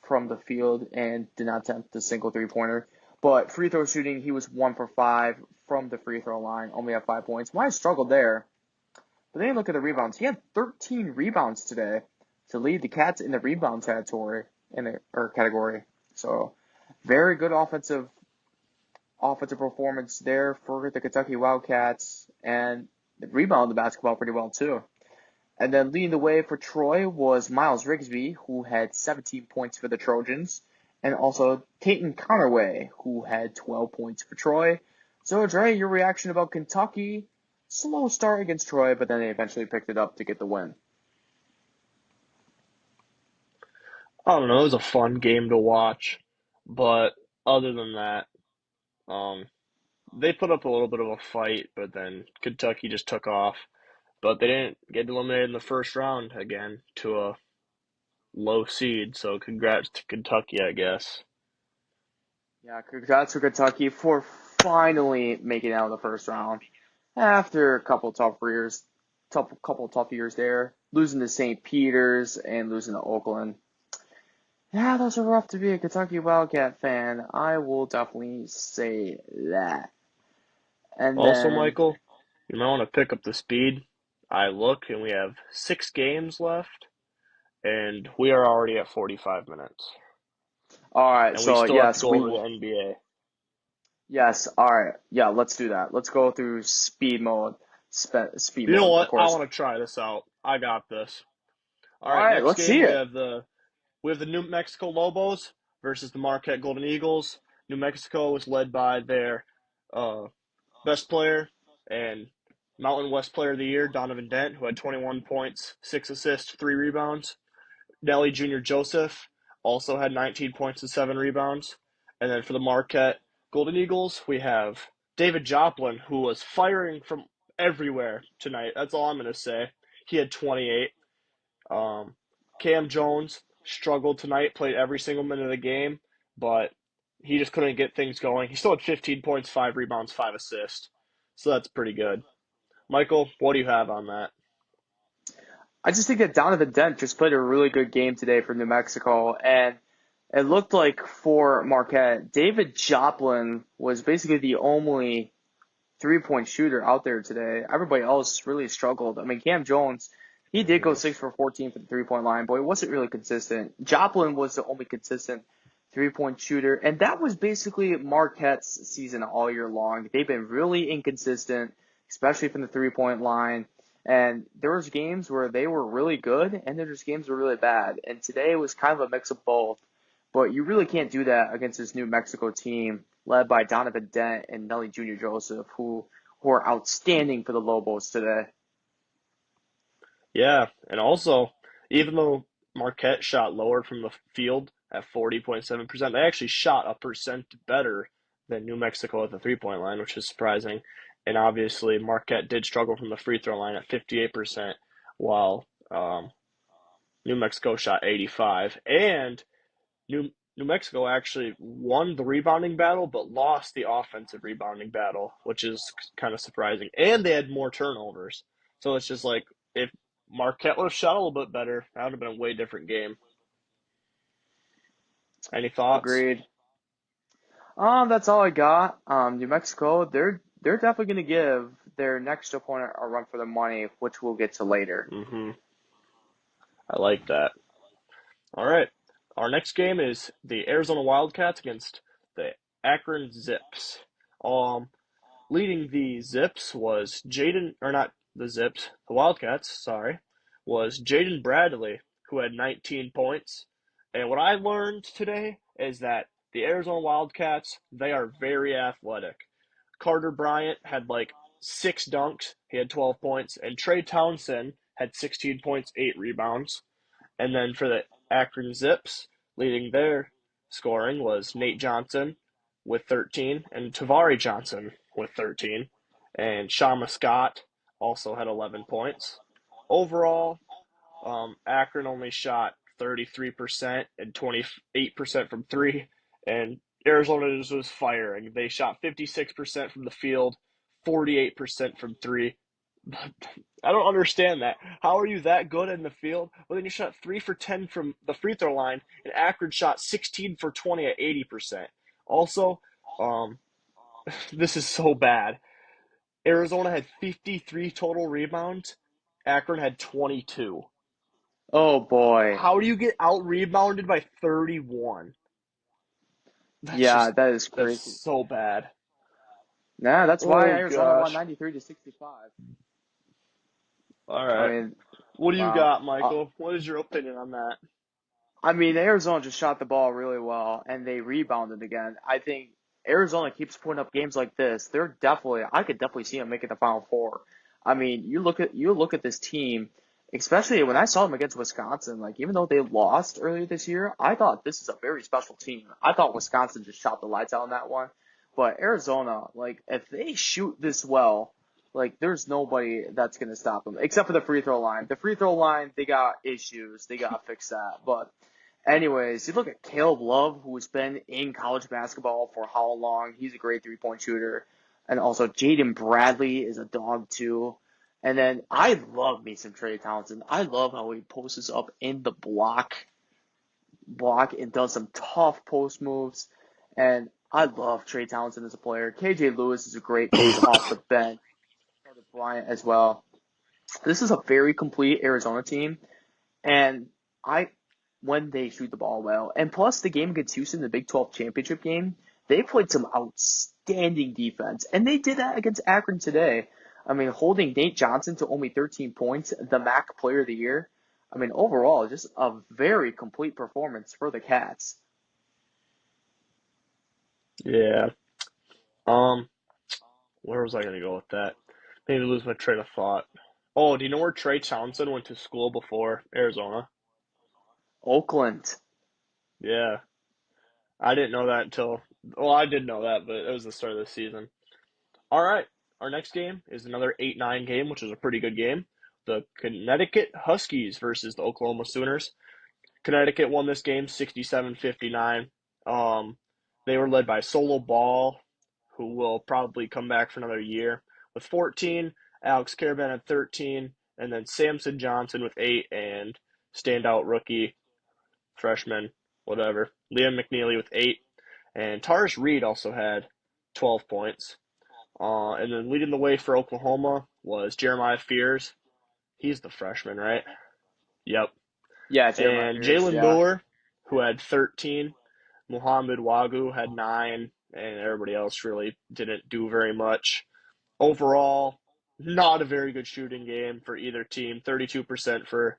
from the field and did not attempt a single three-pointer. But free throw shooting, he was 1 for 5 from the free throw line, only had 5 points. Might have struggled there. But then you look at the rebounds. He had 13 rebounds today to lead the Cats in the rebound category. So very good offensive performance there for the Kentucky Wildcats, and they rebounded the basketball pretty well too. And then leading the way for Troy was Miles Rigsby, who had 17 points for the Trojans, and also Peyton Connerway, who had 12 points for Troy. So, Dre, your reaction about Kentucky? Slow start against Troy, but then they eventually picked it up to get the win. I don't know, it was a fun game to watch, but other than that, um, they put up a little bit of a fight, but then Kentucky just took off. But they didn't get eliminated in the first round again to a low seed, so congrats to Kentucky, I guess. Yeah, congrats to Kentucky for finally making it out of the first round after a couple tough years there, losing to St. Peter's and losing to Oakland. Yeah, those are rough to be a Kentucky Wildcat fan. I will definitely say that. And Also, then, Michael, you might want to pick up the speed. I look and we have 6 games left, and we are already at 45 minutes. all right, And we so still have to yes, go over the NBA. Yes. All right. Yeah, let's do that. Let's go through speed mode. Speed You know mode, of what? I course. want to try this out. I got this. All All right, right, next let's see game it. we have the New Mexico Lobos versus the Marquette Golden Eagles. New Mexico was led by their uh, best player and Mountain West Player of the Year, Donovan Dent, who had 21 points, 6 assists, 3 rebounds. Nelly Jr. Joseph also had 19 points and 7 rebounds. And then for the Marquette Golden Eagles, we have David Joplin, who was firing from everywhere tonight. That's all I'm going to say. He had 28. Um, Cam Jones struggled tonight, played every single minute of the game, but he just couldn't get things going. He still had 15 points, 5 rebounds, 5 assists. So that's pretty good. Michael, what do you have on that? I just think that Donovan Dent just played a really good game today for New Mexico, and it looked like for Marquette, David Joplin was basically the only three-point shooter out there today. Everybody else really struggled. I mean, Cam Jones, he did go Mm-hmm. 6 for 14 for the three-point line, but it wasn't really consistent. Joplin was the only consistent three-point shooter, and that was basically Marquette's season all year long. They've been really inconsistent, especially from the three-point line. And there was games where they were really good, and there was games were really bad. And today was kind of a mix of both. But you really can't do that against this New Mexico team led by Donovan Dent and Nelly Jr. Joseph, who are outstanding for the Lobos today. Yeah, and also, even though Marquette shot lower from the field at 40.7%, they actually shot a percent better than New Mexico at the 3 point line, which is surprising. And obviously, Marquette did struggle from the free throw line at 58%, while New Mexico shot 85. And New Mexico actually won the rebounding battle, but lost the offensive rebounding battle, which is kind of surprising. And they had more turnovers. So it's just like if Marquette would have shot a little bit better, that would have been a way different game. Any thoughts? Agreed. That's all I got. New Mexico, they're definitely gonna give their next opponent a run for their money, which we'll get to later. Mm-hmm. I like that. All right. Our next game is the Arizona Wildcats against the Akron Zips. Um, Leading the Zips was Jaden, or not the Zips, the Wildcats, sorry, was Jaden Bradley, who had 19 points. And what I learned today is that the Arizona Wildcats, they are very athletic. Carter Bryant had like 6 dunks, he had 12 points, and Trey Townsend had 16 points, 8 rebounds. And then for the Akron Zips, leading their scoring was Nate Johnson with 13 and Tavari Johnson with 13. And Shama Scott also had 11 points. Overall, Akron only shot 33% and 28% from three, and Arizona just was firing. They shot 56% from the field, 48% from three. I don't understand that. How are you that good in the field? Well, then you shot 3 for 10 from the free throw line, and Akron shot 16 for 20 at 80%. Also, um, this is so bad. Arizona had 53 total rebounds. Akron had 22. Oh boy. How do you get out rebounded by 31? That's Yeah, just that is that's crazy. so bad. Nah, that's why Oh Arizona won gosh. 93-65. All I right. mean, What do you wow. got, Michael? What is your opinion on that? I mean, Arizona just shot the ball really well and they rebounded again. I think Arizona keeps putting up games like this. I could definitely see them making the Final Four. I mean, you look at this team, especially when I saw them against Wisconsin. Like, even though they lost earlier this year, I thought this is a very special team. I thought Wisconsin just shot the lights out on that one, but Arizona, like, if they shoot this well, like, there's nobody that's gonna stop them except for the free throw line. The free throw line, they got issues. They gotta fix that, but. Anyways, you look at Caleb Love, who's been in college basketball for how long. He's a great three-point shooter. And also Jaden Bradley is a dog too. And then I love me some Trey Townsend. I love how he posts up in the block and does some tough post moves. And I love Trey Townsend as a player. KJ Lewis is a great piece off the bench. Carter Bryant as well. This is a very complete Arizona team. And I when they shoot the ball well. And plus the game against Houston, the Big 12 championship game, They played some outstanding defense, and they did that against Akron today. I mean, holding Nate Johnson to only 13 points, the MAC Player of the Year. I mean, overall, just a very complete performance for the Cats. Yeah. Um, where was I gonna go with that? Maybe lose my train of thought. Oh, do you know where Trey Townsend went to school before Arizona? Oakland. Yeah. I didn't know that until, well, I did know that, but it was the start of the season. All right. Our next game is another 8-9 game, which is a pretty good game. The Connecticut Huskies versus the Oklahoma Sooners. Connecticut won this game 67-59. Um, they were led by Solo Ball, who will probably come back for another year, with 14, Alex Caravan at 13, and then Samson Johnson with 8, and standout rookie, freshman, whatever, Liam McNeely with 8. And Tarish Reed also had 12 points. And then leading the way for Oklahoma was Jeremiah Fears. He's the freshman, right? Yep. Yeah, Jeremiah And Fears. Jalen Yeah. Moore, who had 13. Muhammad Wagu had 9. And everybody else really didn't do very much. Overall, not a very good shooting game for either team. 32% for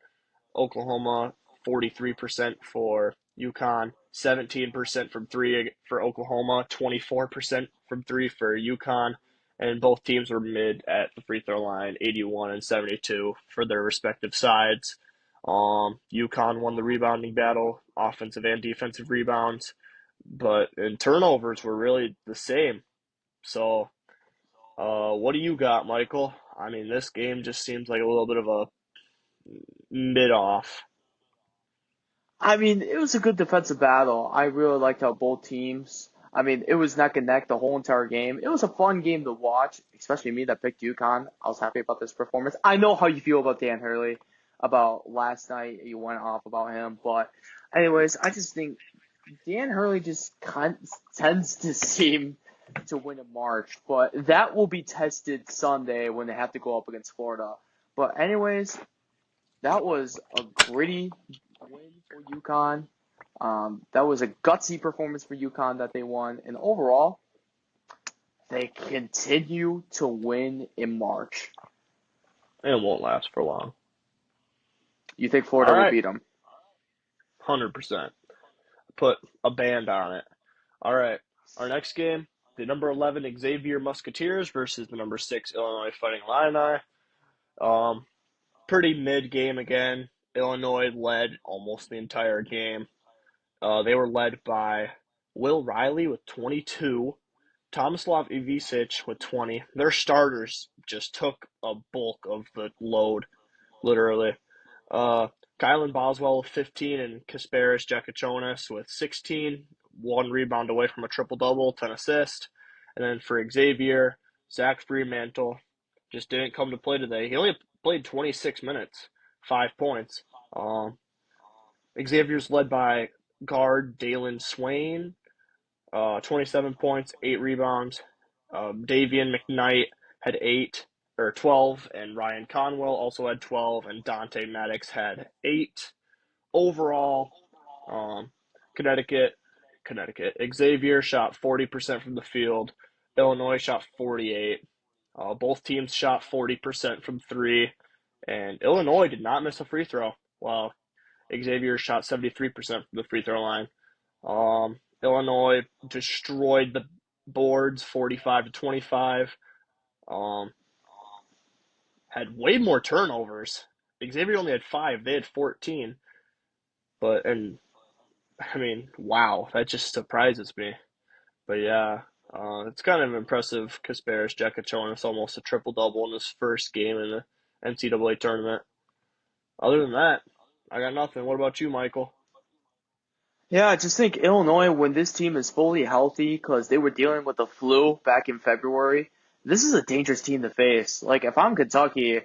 Oklahoma, 43% for UConn, 17% from three for Oklahoma, 24% from three for UConn, and both teams were mid at the free throw line, 81 and 72 for their respective sides. UConn won the rebounding battle, offensive and defensive rebounds, but in turnovers were really the same. So, what do you got, Michael? I mean, this game just seems like a little bit of a mid off. I mean, it was a good defensive battle. I really liked how both teams. I mean, it was neck and neck the whole entire game. It was a fun game to watch, especially me that picked UConn. I was happy about this performance. I know how you feel about Dan Hurley, about last night. You went off about him, but anyways, I just think Dan Hurley just tends to seem to win in March, but that will be tested Sunday when they have to go up against Florida. But anyways, that was a gritty win for UConn. That was a gutsy performance for UConn that they won, and overall, they continue to win in March. It won't last for long. You think All Florida will right, beat them? 100%. Put a band on it. All right, our next game, the number 11 Xavier Musketeers versus the number 6 Illinois Fighting Illini. Um, Pretty mid game again. Illinois led almost the entire game. They were led by Will Riley with 22, Tomislav Ivic with 20. Their starters just took a bulk of the load, literally. Uh, Kylan Boswell with 15 and Kasparis Jakachonis with 16, one rebound away from a triple double, 10 assists. And then for Xavier, Zach Freemantle just didn't come to play today. He only played 26 minutes, 5 points. Um, Xavier's led by guard Dalen Swain, 27 points, 8 rebounds. Davian McKnight had 12, and Ryan Conwell also had 12, and Dante Maddox had 8. Overall, um, Connecticut, Xavier shot 40% from the field. Illinois shot 48. Both teams shot 40% from three, and Illinois did not miss a free throw. While Xavier shot 73% from the free throw line. Illinois destroyed the boards 45-25. Um, had way more turnovers. Xavier only had 5. They had 14. But and I mean, wow, that just surprises me. But yeah, it's kind of impressive. Kasparis Jekachonis almost a triple double in his first game in the NCAA tournament. Other than that, I got nothing. What about you, Michael? Yeah, I just think Illinois, when this team is fully healthy, because they were dealing with the flu back in February, this is a dangerous team to face. Like, if I'm Kentucky,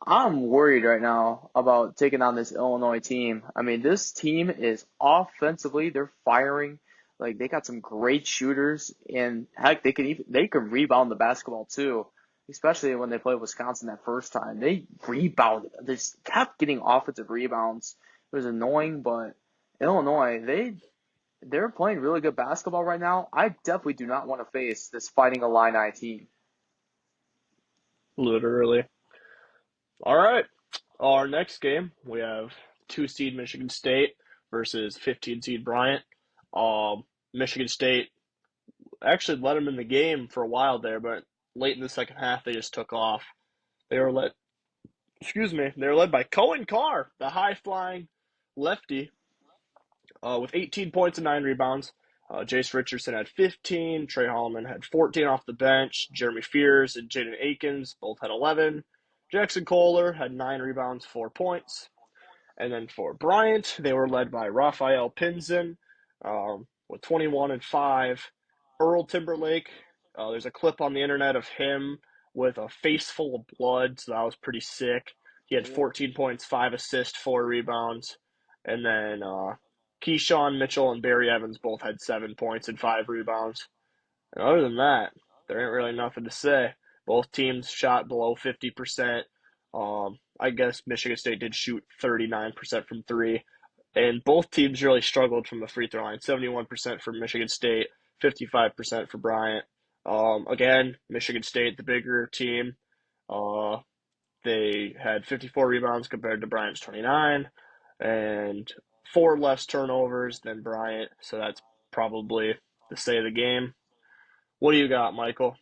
I'm worried right now about taking on this Illinois team. I mean, this team is offensively, they're firing. Like, they got some great shooters, and heck, they can rebound the basketball too. Especially when they played Wisconsin that first time. They rebounded. They just kept getting offensive rebounds. It was annoying, but Illinois, they're playing really good basketball right now. I definitely do not want to face this Fighting Illini team. Literally. All right. Our next game, we have 2 seed Michigan State versus 15 seed Bryant. Michigan State actually led them in the game for a while there, but late in the second half they just took off. They were led, they were led by Cohen Carr, the high flying lefty, with 18 points and 9 rebounds. Jace Richardson had 15. Trey Holloman had 14 off the bench. Jeremy Fears and Jaden Akins both had 11. Jackson Kohler had 9 rebounds, 4 points. And then for Bryant, they were led by Raphael Pinzon with 21 and 5. Earl Timberlake, there's a clip on the internet of him with a face full of blood, so that was pretty sick. He had 14 points, 5 assists, 4 rebounds. And then Keyshawn Mitchell and Barry Evans both had 7 points and 5 rebounds. And other than that, there ain't really nothing to say. Both teams shot below 50%. I guess Michigan State did shoot 39% from three. And both teams really struggled from the free throw line. 71% for Michigan State, 55% for Bryant. Again, Michigan State, the bigger team. Uh, they had 54 rebounds compared to Bryant's 29, and 4 less turnovers than Bryant. So that's probably the say of the game. What do you got, Michael?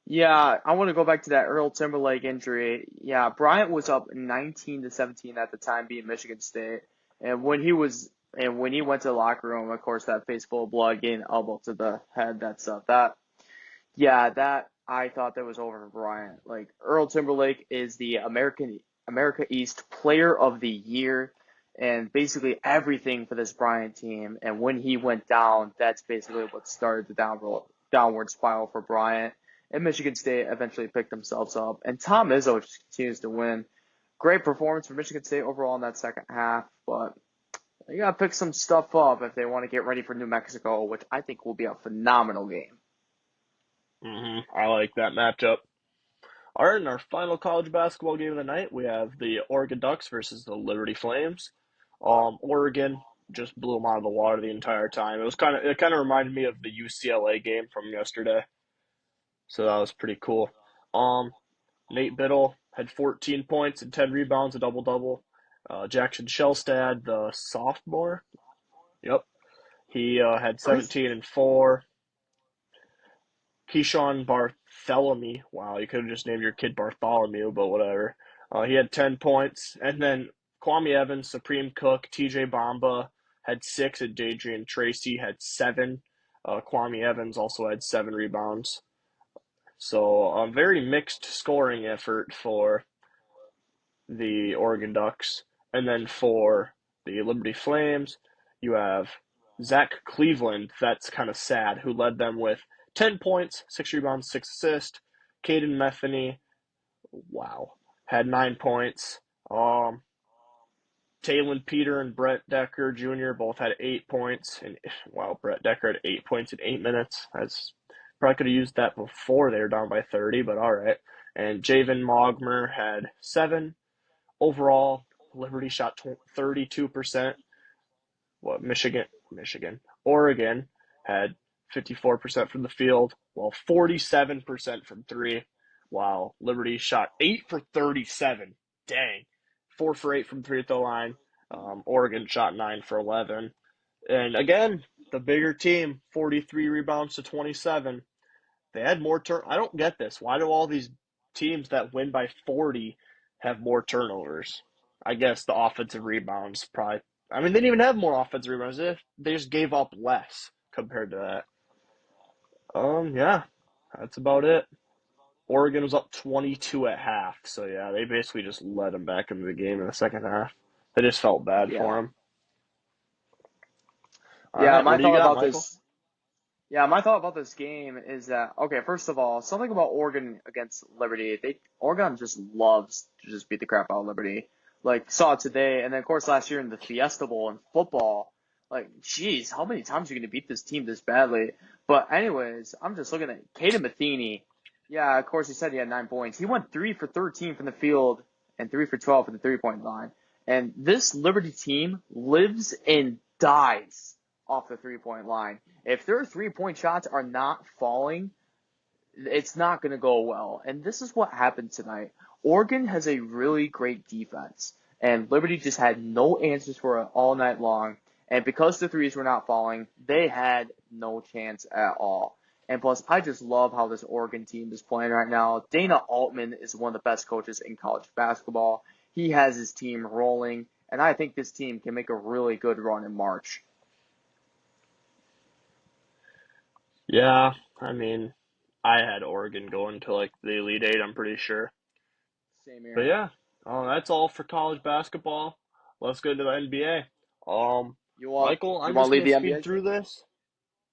Yeah, I want to go back to that Earl Timberlake injury. Yeah, Bryant was up 19-17 at the time, beating Michigan State, and when he went to the locker room, of course, that face full of blood, getting elbow to the head, that stuff. That I thought that was over for Bryant. Like Earl Timberlake is the America East Player of the Year, and basically everything for this Bryant team. And when he went down, that's basically what started the downward spiral for Bryant. And Michigan State eventually picked themselves up. And Tom Izzo just continues to win. Great performance for Michigan State overall in that second half, but you gotta pick some stuff up if they want to get ready for New Mexico, which I think will be a phenomenal game. I like that matchup. All right, in our final college basketball game of the night, we have the Oregon Ducks versus the Liberty Flames. Oregon just blew them out of the water the entire time. It kind of reminded me of the UCLA game from yesterday, so that was pretty cool. Um, Nate Biddle had 14 points and 10 rebounds, a double double. Jackson Shelstad, the sophomore, yep, he had Chris 17 and 4. Keyshawn Bartholomew. Wow, you could have just named your kid Bartholomew, but whatever. He had 10 points. And then Kwame Evans, Supreme Cook, TJ Bamba had 6, and Dadrian Tracy had 7. Kwame Evans also had 7 rebounds. So a very mixed scoring effort for the Oregon Ducks. And then for the Liberty Flames, you have Zach Cleveland, that's kind of sad, who led them with 10 points, 6 rebounds, 6 assists. Caden Metheny, wow, had 9 points. Talon Peter and Brett Decker Jr. both had 8 points. And wow, Brett Decker had 8 points in 8 minutes. That's probably could have used that before they were down by 30, but all right. And Javen Mogmer had 7. Overall, Liberty shot 32%. What Oregon had 54% from the field, while 47% from three. While Liberty shot 8 for 37. Dang, 4 for 8 from three at the line. Oregon shot 9 for 11. And again, the bigger team, 43 rebounds to 27. They had more I don't get this. Why do all these teams that win by 40 have more turnovers? I guess the offensive rebounds probably. I mean, they didn't even have more offensive rebounds. They just gave up less compared to that. Yeah, that's about it. Oregon was up 22 at half, so yeah, they basically just let them back into the game in the second half. They just felt bad for Yeah. them. All Yeah, right, what my do you thought got, about Michael? this Yeah, my thought about this game is that okay, first of all, something about Oregon against Liberty. Oregon just loves to just beat the crap out of Liberty. Like saw it today, and then of course last year in the Fiesta Bowl in football. Like, geez, how many times are you gonna beat this team this badly? But anyways, I'm just looking at Caden Metheny. Yeah, of course he said he had 9 points. He went 3 for 13 from the field and 3 for 12 from the 3-point line. And this Liberty team lives and dies off the 3-point line. If their 3-point shots are not falling, it's not going to go well. And this is what happened tonight. Oregon has a really great defense, and Liberty just had no answers for it all night long. And because the threes were not falling, they had no chance at all. And plus, I just love how this Oregon team is playing right now. Dana Altman is one of the best coaches in college basketball. He has his team rolling, and I think this team can make a really good run in March. Yeah, I mean, I had Oregon going to like the Elite Eight, I'm pretty sure. Same But here. yeah, that's all for college basketball. Let's go to the NBA. You want Michael, you I'm want just to lead gonna the speed NBA through segment? this.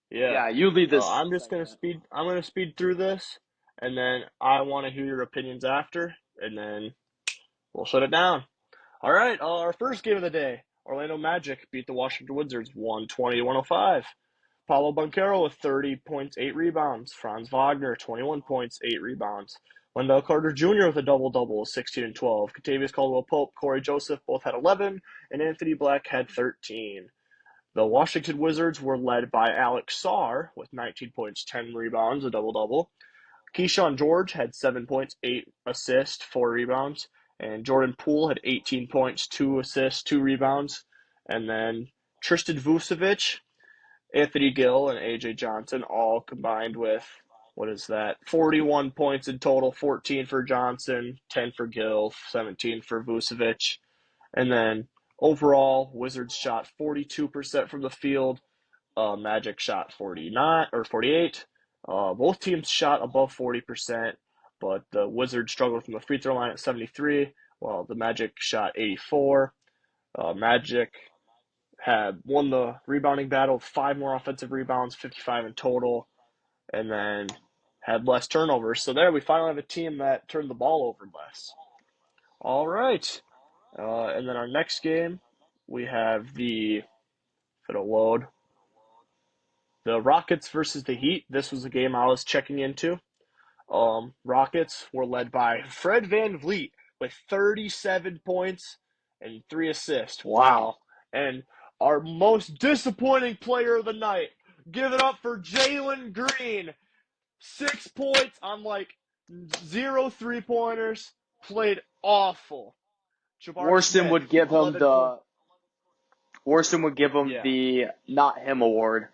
Yeah, Yeah, you lead this I'm just gonna segment. speed. I'm gonna speed through this, and then I want to hear your opinions after, and then we'll shut it down. All right, our first game of the day: Orlando Magic beat the Washington Wizards 120-105. Paulo Banchero with 30 points, 8 rebounds. Franz Wagner, 21 points, 8 rebounds. Wendell Carter Jr. with a double-double, 16 and 12. Kentavious Caldwell-Pope, Corey Joseph both had 11, and Anthony Black had 13. The Washington Wizards were led by Alex Sarr with 19 points, 10 rebounds, a double-double. Keyshawn George had 7 points, 8 assists, 4 rebounds. And Jordan Poole had 18 points, 2 assists, 2 rebounds. And then Tristan Vucevic, Anthony Gill, and AJ Johnson all combined with, what is that, 41 points in total, 14 for Johnson, 10 for Gill, 17 for Vucevic. And then overall, Wizards shot 42% from the field. Magic shot 49 or 48. Both teams shot above 40%, but the Wizards struggled from the free throw line at 73, while the Magic shot 84. Magic had won the rebounding battle with 5 more offensive rebounds, 55 in total, and then had less turnovers. So there we finally have a team that turned the ball over less. All right. And then our next game, we have if it'll load, the Rockets versus the Heat. This was a game I was checking into. Rockets were led by Fred VanVleet with 37 points and 3 assists. Wow. Wow. And our most disappointing player of the night, give it up for Jalen Green. 6 points on like zero 3-pointers. Played awful. Jabari Worston Smith, would give him 11 points. the Worston would give him Yeah, the not him award.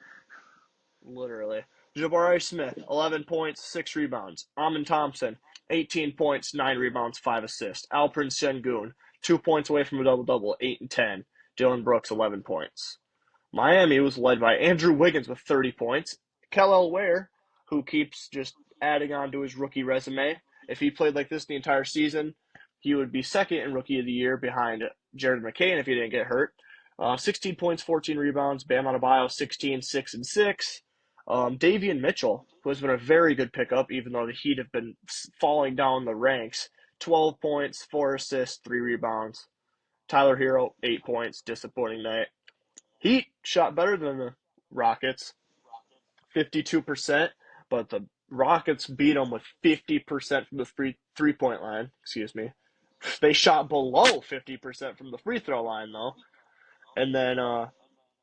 literally. Jabari Smith, 11 points, 6 rebounds. Amin Thompson, 18 points, 9 rebounds, 5 assists. Alperen Sengun, 2 points away from a double-double, 8 and 10. Dylan Brooks, 11 points. Miami was led by Andrew Wiggins with 30 points. Kel'el Ware, who keeps just adding on to his rookie resume. If he played like this the entire season, he would be second in Rookie of the Year behind Jared McCain if he didn't get hurt. 16 points, 14 rebounds. Bam Adebayo, 16, 6 and 6. Davian Mitchell, who has been a very good pickup, even though the Heat have been falling down the ranks. 12 points, 4 assists, 3 rebounds. Tyler Hero, 8 points. Disappointing night. Heat shot better than the Rockets, 52%, but the Rockets beat them with 50% from the three-point line. Excuse me. They shot below 50% from the free throw line, though. And then,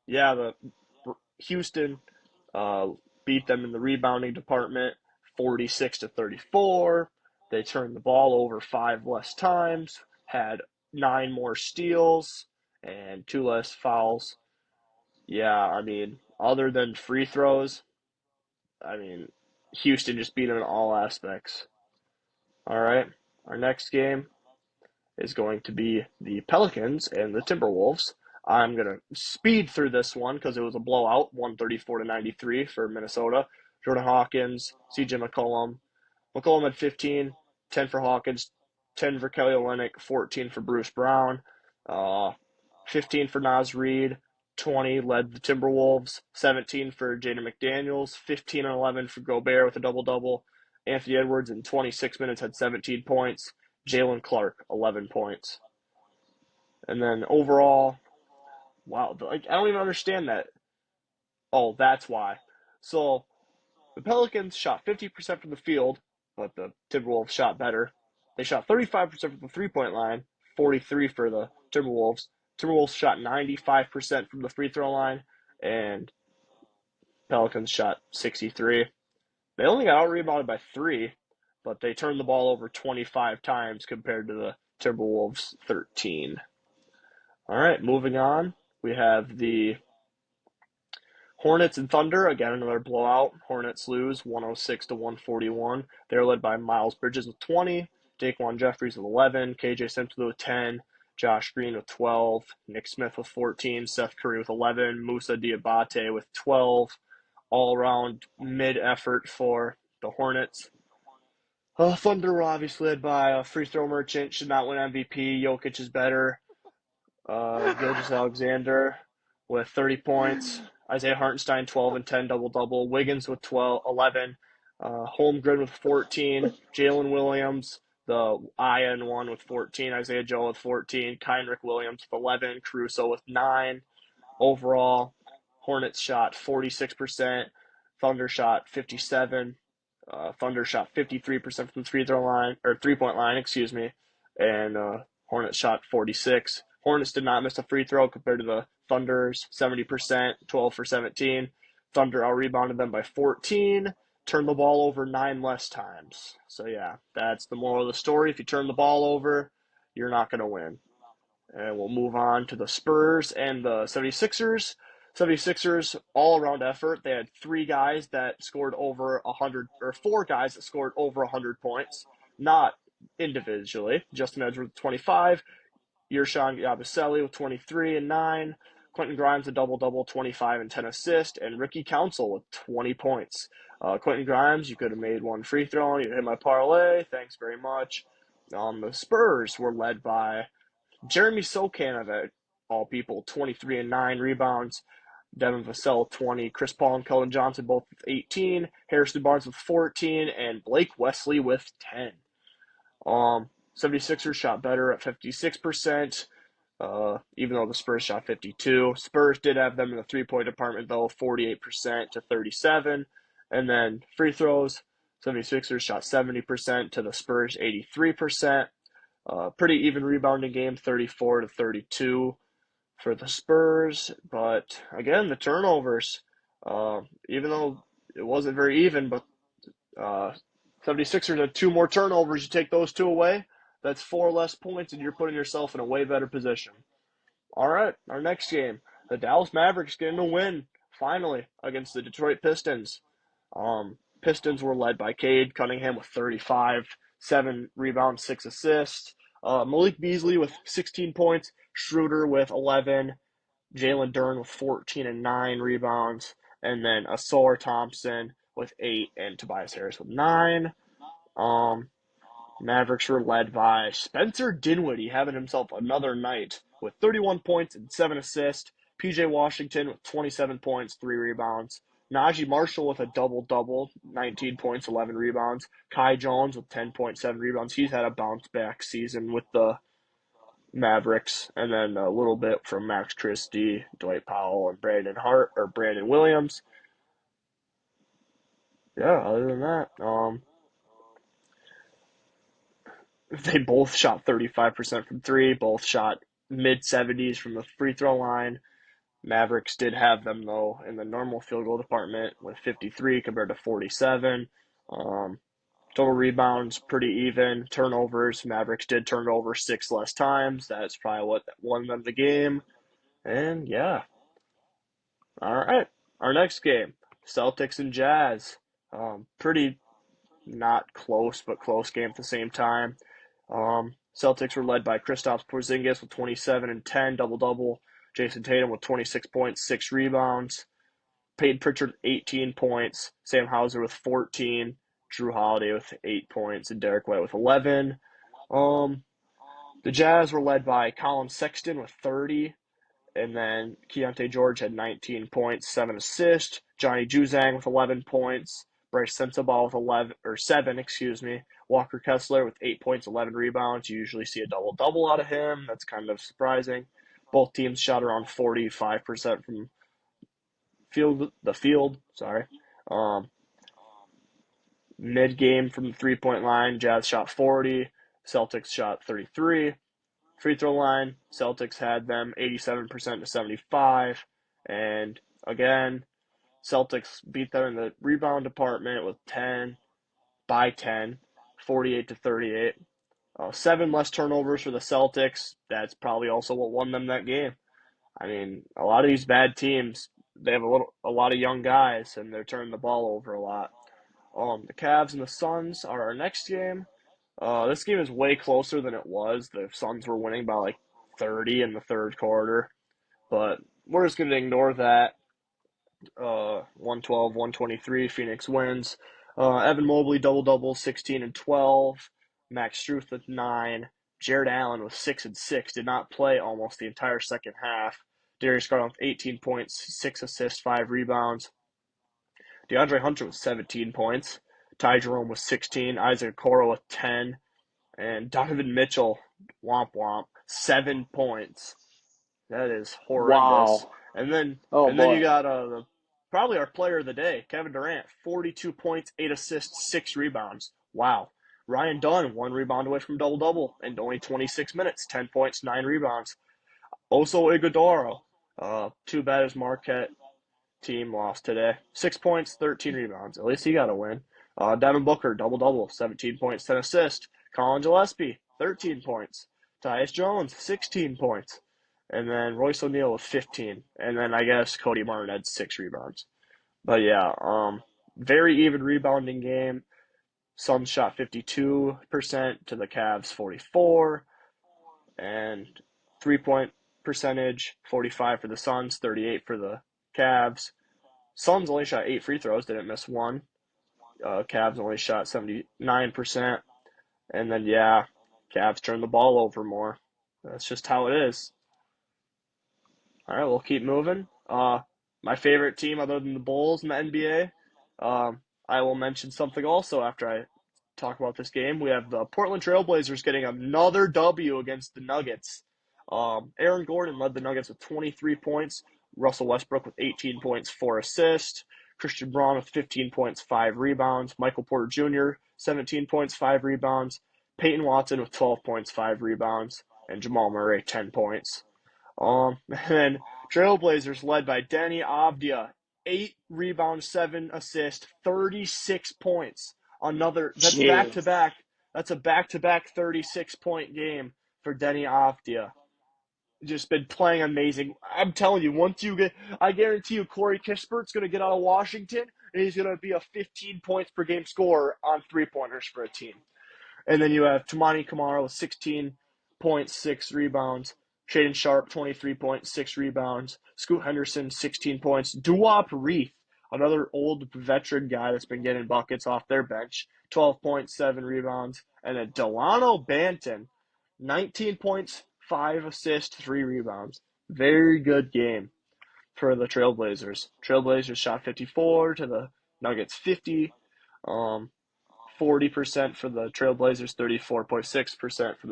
yeah, the Houston uh, beat them in the rebounding department, 46-34. They turned the ball over 5 less times, had 9 more steals, and 2 less fouls. Yeah, I mean, other than free throws, I mean, Houston just beat them in all aspects. All right, our next game is going to be the Pelicans and the Timberwolves. I'm going to speed through this one because it was a blowout, 134-93 for Minnesota. Jordan Hawkins, CJ McCollum had 15, 10 for Hawkins, 10 for Kelly Olynyk, 14 for Bruce Brown, uh, 15 for Naz Reid, 20 led the Timberwolves, 17 for Jaden McDaniels, 15 and 11 for Gobert with a double-double. Anthony Edwards in 26 minutes had 17 points. Jalen Clark, 11 points. And then overall, wow, like I don't even understand that. Oh, that's why. So the Pelicans shot 50% from the field, but the Timberwolves shot better. They shot 35% from the three-point line, 43 for the Timberwolves. Timberwolves shot 95% from the free throw line, and Pelicans shot 63. They only got out rebounded by 3, but they turned the ball over 25 times compared to the Timberwolves 13. All right, moving on. We have the Hornets and Thunder. Again, another blowout. Hornets lose 106 to 141. They're led by Miles Bridges with 20, Daquan Jeffries with 11, KJ Simpson with 10, Josh Green with 12, Nick Smith with 14, Seth Curry with 11, Musa Diabate with 12. All around mid effort for the Hornets. Thunder were obviously led by a free throw merchant, should not win MVP. Jokic is better. Gilgis Alexander with 30 points. Isaiah Hartenstein 12 and 10 double double. Wiggins with 12, 11. Holmgren with 14. Jalen Williams, the IN one with 14. Isaiah Joe with 14. Kynrick Williams with 11. Caruso with 9. Overall, Hornets shot 46%. Thunder shot 57. Thunder shot 53% from the free throw line or 3-point line, excuse me, and Hornets shot 46. Hornets did not miss a free throw compared to the Thunder's 70%, 12 for 17. Thunder out rebounded them by 14, turned the ball over 9 less times. So yeah, that's the moral of the story. If you turn the ball over, you're not going to win. And we'll move on to the Spurs and the 76ers. 76ers all around effort. They had 3 guys that scored over 100, or 4 guys that scored over 100 points, not individually. Justin Edwards with 25, Yershon Yabusele with 23 and 9, Quentin Grimes a double-double, 25 and 10 assists, and Ricky Council with 20 points. Quentin Grimes, you could have made one free throw, you hit my parlay, thanks very much. The Spurs were led by Jeremy Sokan of all people, 23 and 9 rebounds. Devin Vassell, 20. Chris Paul and Cullen Johnson both with 18. Harrison Barnes with 14. And Blake Wesley with 10. 76ers shot better at 56%, even though the Spurs shot 52. Spurs did have them in the three-point department, though, 48% to 37. And then free throws, 76ers shot 70% to the Spurs 83%. Pretty even rebounding game, 34 to 32 for the Spurs. But again, the turnovers, even though it wasn't very even, but 76ers had 2 more turnovers. You take those 2 away, that's 4 less points, and you're putting yourself in a way better position. All right, our next game, the Dallas Mavericks getting a win finally against the Detroit Pistons. Pistons were led by Cade Cunningham with 35, 7 rebounds, 6 assists. Malik Beasley with 16 points, Schroeder with 11, Jalen Duren with 14 and 9 rebounds, and then Asar Thompson with 8 and Tobias Harris with 9. Um, Mavericks were led by Spencer Dinwiddie having himself another night with 31 points and 7 assists. PJ Washington with 27 points, 3 rebounds. Najee Marshall with a double-double, 19 points, 11 rebounds. Kai Jones with 10.7 rebounds. He's had a bounce-back season with the Mavericks. And then a little bit from Max Christie, Dwight Powell, and Brandon Williams. Yeah, other than that, they both shot 35% from 3, both shot mid-70s from the free throw line. Mavericks did have them, though, in the normal field goal department with 53 compared to 47. Total rebounds, pretty even. Turnovers, Mavericks did turn over 6 less times. That's probably what won them the game. And, yeah. All right. Our next game, Celtics and Jazz. Pretty not close, but close game at the same time. Celtics were led by Kristaps Porzingis with 27 and 10, double-double. Jason Tatum with 26 points, 6 rebounds. Peyton Pritchard, 18 points. Sam Hauser with 14. Drew Holiday with 8 points. And Derek White with 11. Um, the Jazz were led by Colin Sexton with 30. And then Keontae George had 19 points, 7 assists. Johnny Juzang with 11 points. Bryce Sensabaugh with 7, excuse me. Walker Kessler with 8 points, 11 rebounds. You usually see a double-double out of him. That's kind of surprising. Both teams shot around 45% from the field. Mid-game from the three-point line, Jazz shot 40. Celtics shot 33. Free throw line, Celtics had them 87% to 75. And again, Celtics beat them in the rebound department with 10 by 10, 48-38. Seven less turnovers for the Celtics. That's probably also what won them that game. I mean, a lot of these bad teams, they have a lot of young guys, and they're turning the ball over a lot. The Cavs and the Suns are our next game. This game is way closer than it was. The Suns were winning by like 30 in the third quarter, but we're just going to ignore that. 112, 123, Phoenix wins. Evan Mobley double-double, 16 and 12. Max Struth with 9. Jared Allen with 6 and 6. Did not play almost the entire second half. Darius Garland with 18 points, 6 assists, 5 rebounds. DeAndre Hunter with 17 points. Ty Jerome with 16. Isaac Okoro with 10. And Donovan Mitchell, womp womp, 7 points. That is horrendous. Wow. And then Oh and then you boy. got probably our player of the day, Kevin Durant, 42 points, 8 assists, 6 rebounds. Wow. Ryan Dunn, 1 rebound away from double double in only 26 minutes, 10 points, 9 rebounds. Oso Iguodala, too bad his Marquette team lost today. 6 points, 13 rebounds. At least he got a win. Devin Booker, double double, 17 points, 10 assists. Colin Gillespie, 13 points. Tyus Jones, 16 points. And then Royce O'Neal with 15. And then I guess Cody Martin had 6 rebounds. But yeah, very even rebounding game. Suns shot 52% to the Cavs 44. And 3-point percentage, 45 for the Suns, 38 for the Cavs. Suns only shot 8 free throws, didn't miss one. Cavs only shot 79%. And then, yeah, Cavs turned the ball over more. That's just how it is. All right, we'll keep moving. My favorite team other than the Bulls in the NBA. I will mention something also after I talk about this game. We have the Portland Trailblazers getting another W against the Nuggets. Aaron Gordon led the Nuggets with 23 points. Russell Westbrook with 18 points, 4 assists. Christian Braun with 15 points, 5 rebounds. Michael Porter Jr., 17 points, 5 rebounds. Peyton Watson with 12 points, 5 rebounds. And Jamal Murray, 10 points. And then Trailblazers led by Denny Avdia, 8 rebounds, 7 assists, 36 points. That's back to Jeez. back. That's a back to back 36-point game for Denny Avdia. Just been playing amazing. I'm telling you, I guarantee you, Corey Kispert's going to get out of Washington and he's going to be a 15 points per game scorer on 3-pointers for a team. And then you have Tamani Kamara with 16.6 rebounds. Shaden Sharp, 23.6 rebounds. Scoot Henderson, 16 points. Duop Reith, another old veteran guy that's been getting buckets off their bench, 12.7 rebounds. And then Delano Banton, 19 points, 5 assists, 3 rebounds. Very good game for the Trailblazers. Trailblazers shot 54 to the Nuggets 50. 40% for the Trailblazers, 34.6% for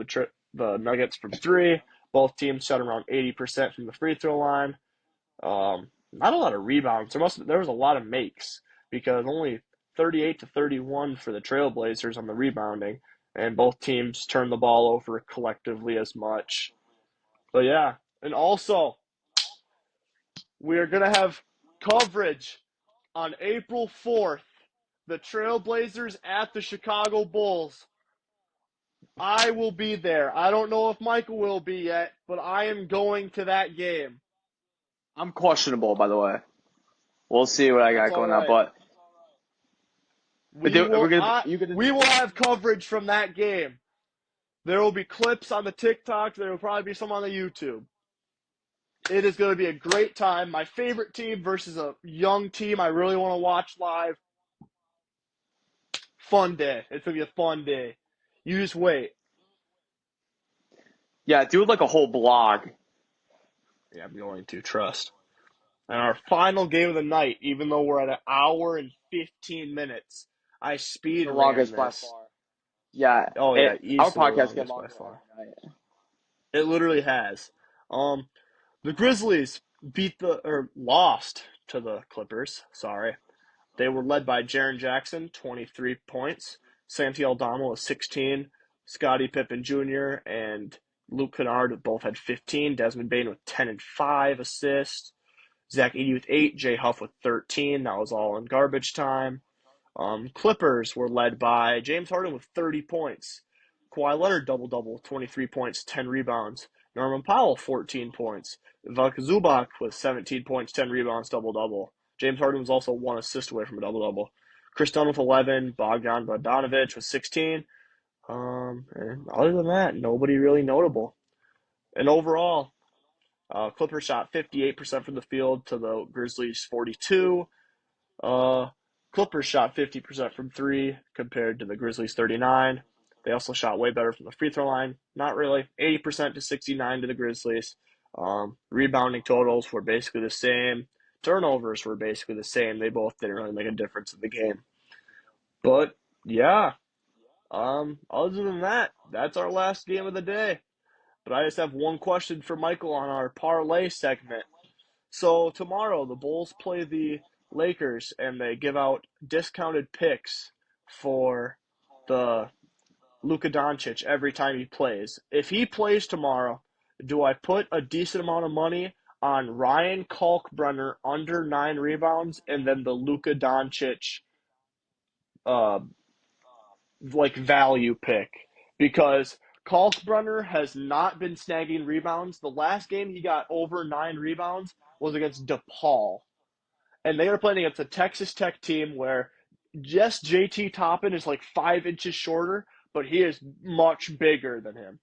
the Nuggets from three. Both teams shot around 80% from the free throw line. Not a lot of rebounds. There was a lot of makes because only 38-31 for the Trailblazers on the rebounding, and both teams turned the ball over collectively as much. But yeah, and also we are gonna have coverage on April 4th. The Trailblazers at the Chicago Bulls. I will be there. I don't know if Michael will be yet, but I am going to that game. I'm questionable, by the way. We'll see what I That's got all going on, right. but we're gonna you gonna We will have coverage from that game. There will be clips on the TikTok. There will probably be some on the YouTube. It is going to be a great time. My favorite team versus a young team I really want to watch live. Fun day. It's going to be a fun day. You just wait. yeah, do like a whole blog. Yeah, I'm going to trust. And our final game of the night, even though we're at an hour and 15 minutes, I speed The ran longest by this. far. Yeah, Oh yeah, our easily the podcast get longest by longer far. every night. It literally has. The Grizzlies lost to the Clippers. Sorry, they were led by Jaren Jackson, 23 points. Santi Aldama with 16. Scottie Pippen Jr. and Luke Kennard both had 15. Desmond Bain with 10 and 5 assists. Zach Edey with 8, Jay Huff with 13. That was all in garbage time. Clippers were led by James Harden with 30 points. Kawhi Leonard double-double, 23 points, 10 rebounds. Norman Powell, 14 points. Ivica Zubac with 17 points, 10 rebounds, double-double. James Harden was also 1 assist away from a double-double. Chris Dunn with 11. Bogdan Bogdanovic with 16. And other than that, nobody really notable. And overall, Clippers shot 58% from the field to the Grizzlies 42. Uh, Clippers shot 50% from three compared to the Grizzlies 39. They also shot way better from the free throw line. Not really. 80% to 69 to the Grizzlies. Rebounding totals were basically the same. Turnovers were basically the same. They both didn't really make a difference in the game. But yeah, other than that, that's our last game of the day. But I just have one question for Michael on our parlay segment. So tomorrow the Bulls play the Lakers and they give out discounted picks for the Luka Doncic every time he plays. If he plays tomorrow, do I put a decent amount of money on Ryan Kalkbrenner under 9 rebounds and then the Luka Doncic uh value pick? Because Kalkbrenner has not been snagging rebounds. The last game he got over 9 rebounds was against DePaul. And they are playing against a Texas Tech team where just JT Toppin is like 5 inches shorter, but he is much bigger than him.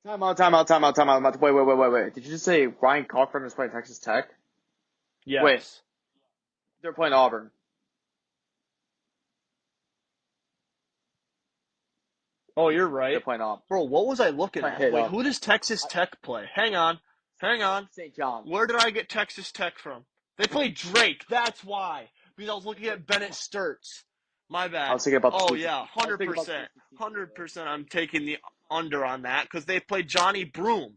Time out, time out, time out, time out. Wait. Did you just say Ryan Cochran is playing Texas Tech? Wait, Yes. they're playing Auburn. Oh, you're They're right. playing Auburn. Bro, what was I looking I at? hit Wait, up. who does Texas Tech play? Hang on. Hang on. St. John's. Where did I get Texas Tech from? They play Drake. That's why. Because I was looking at Bennett Sturts. My I bad. was thinking about the Oh, Sweet yeah. 16. I was thinking about the 100%. Sweet 16 too, bro. 100% I'm taking the under on that because they play Johnny Broom.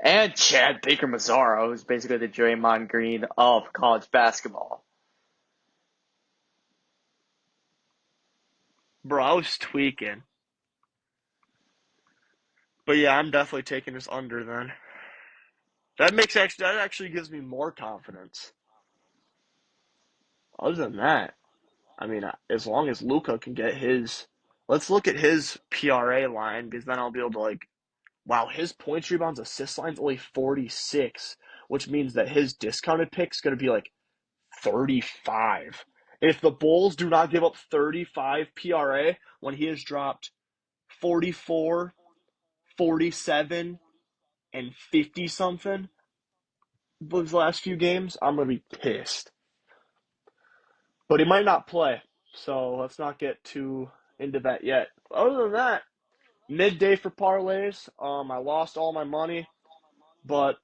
And Chad Baker Mazzaro, who's basically the Draymond Green of college basketball. Bro, I was tweaking. But yeah, I'm definitely taking this under then. That actually gives me more confidence. Other than that, I mean, as long as Luca can get his, let's look at his PRA line because then I'll be able to like, wow, his points, rebounds, assist line's only 46, which means that his discounted pick's going to be like 35. If the Bulls do not give up 35 PRA when he has dropped 44, 47, and 50 something those last few games, I'm going to be pissed. But he might not play, so let's not get too into that yet. Other than that, midday for parlays. I lost all my money, but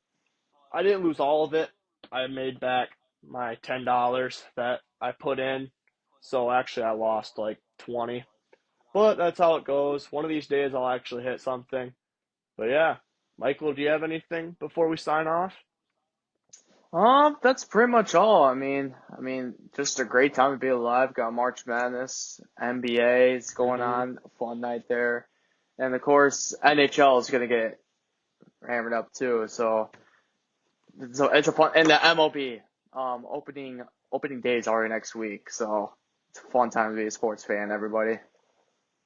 I didn't lose all of it. I made back my $10 that I put in. So actually, I lost like 20. But that's how it goes. One of these days, I'll actually hit something. But yeah, Michael, do you have anything before we sign off? That's pretty much all. I mean, just a great time to be alive. Got March Madness, NBA is going Mm-hmm. on, a fun night there, and of course NHL is gonna get hammered up too. So it's a fun, and the MLB opening day is already next week. So it's a fun time to be a sports fan, everybody.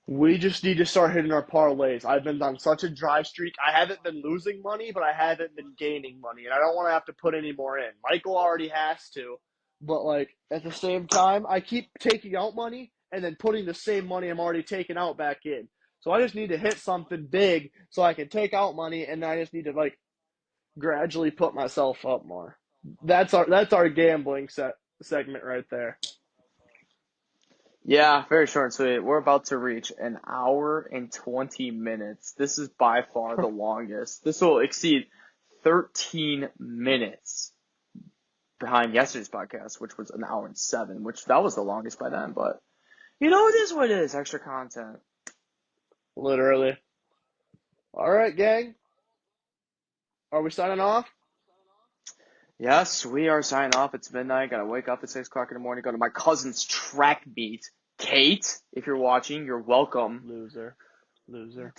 We just need to start hitting our parlays. I've been on such a dry streak. I haven't been losing money, but I haven't been gaining money, and I don't want to have to put any more in. Michael already has to, but like at the same time, I keep taking out money and then putting the same money I'm already taking out back in. So I just need to hit something big so I can take out money, and I just need to like gradually put myself up more. That's our gambling segment right there. Yeah, very short and sweet. We're about to reach an hour and 20 minutes. This is by far the longest. This will exceed 13 minutes behind yesterday's podcast, which was an hour and 7, which that was the longest by then. But it is what it is. Extra content. Literally. All right, gang. Are we signing off? Yes, we are signing off. It's midnight. Gotta wake up at 6 o'clock in the morning. Go to my cousin's track meet. Kate, if you're watching, you're welcome. Loser. Loser.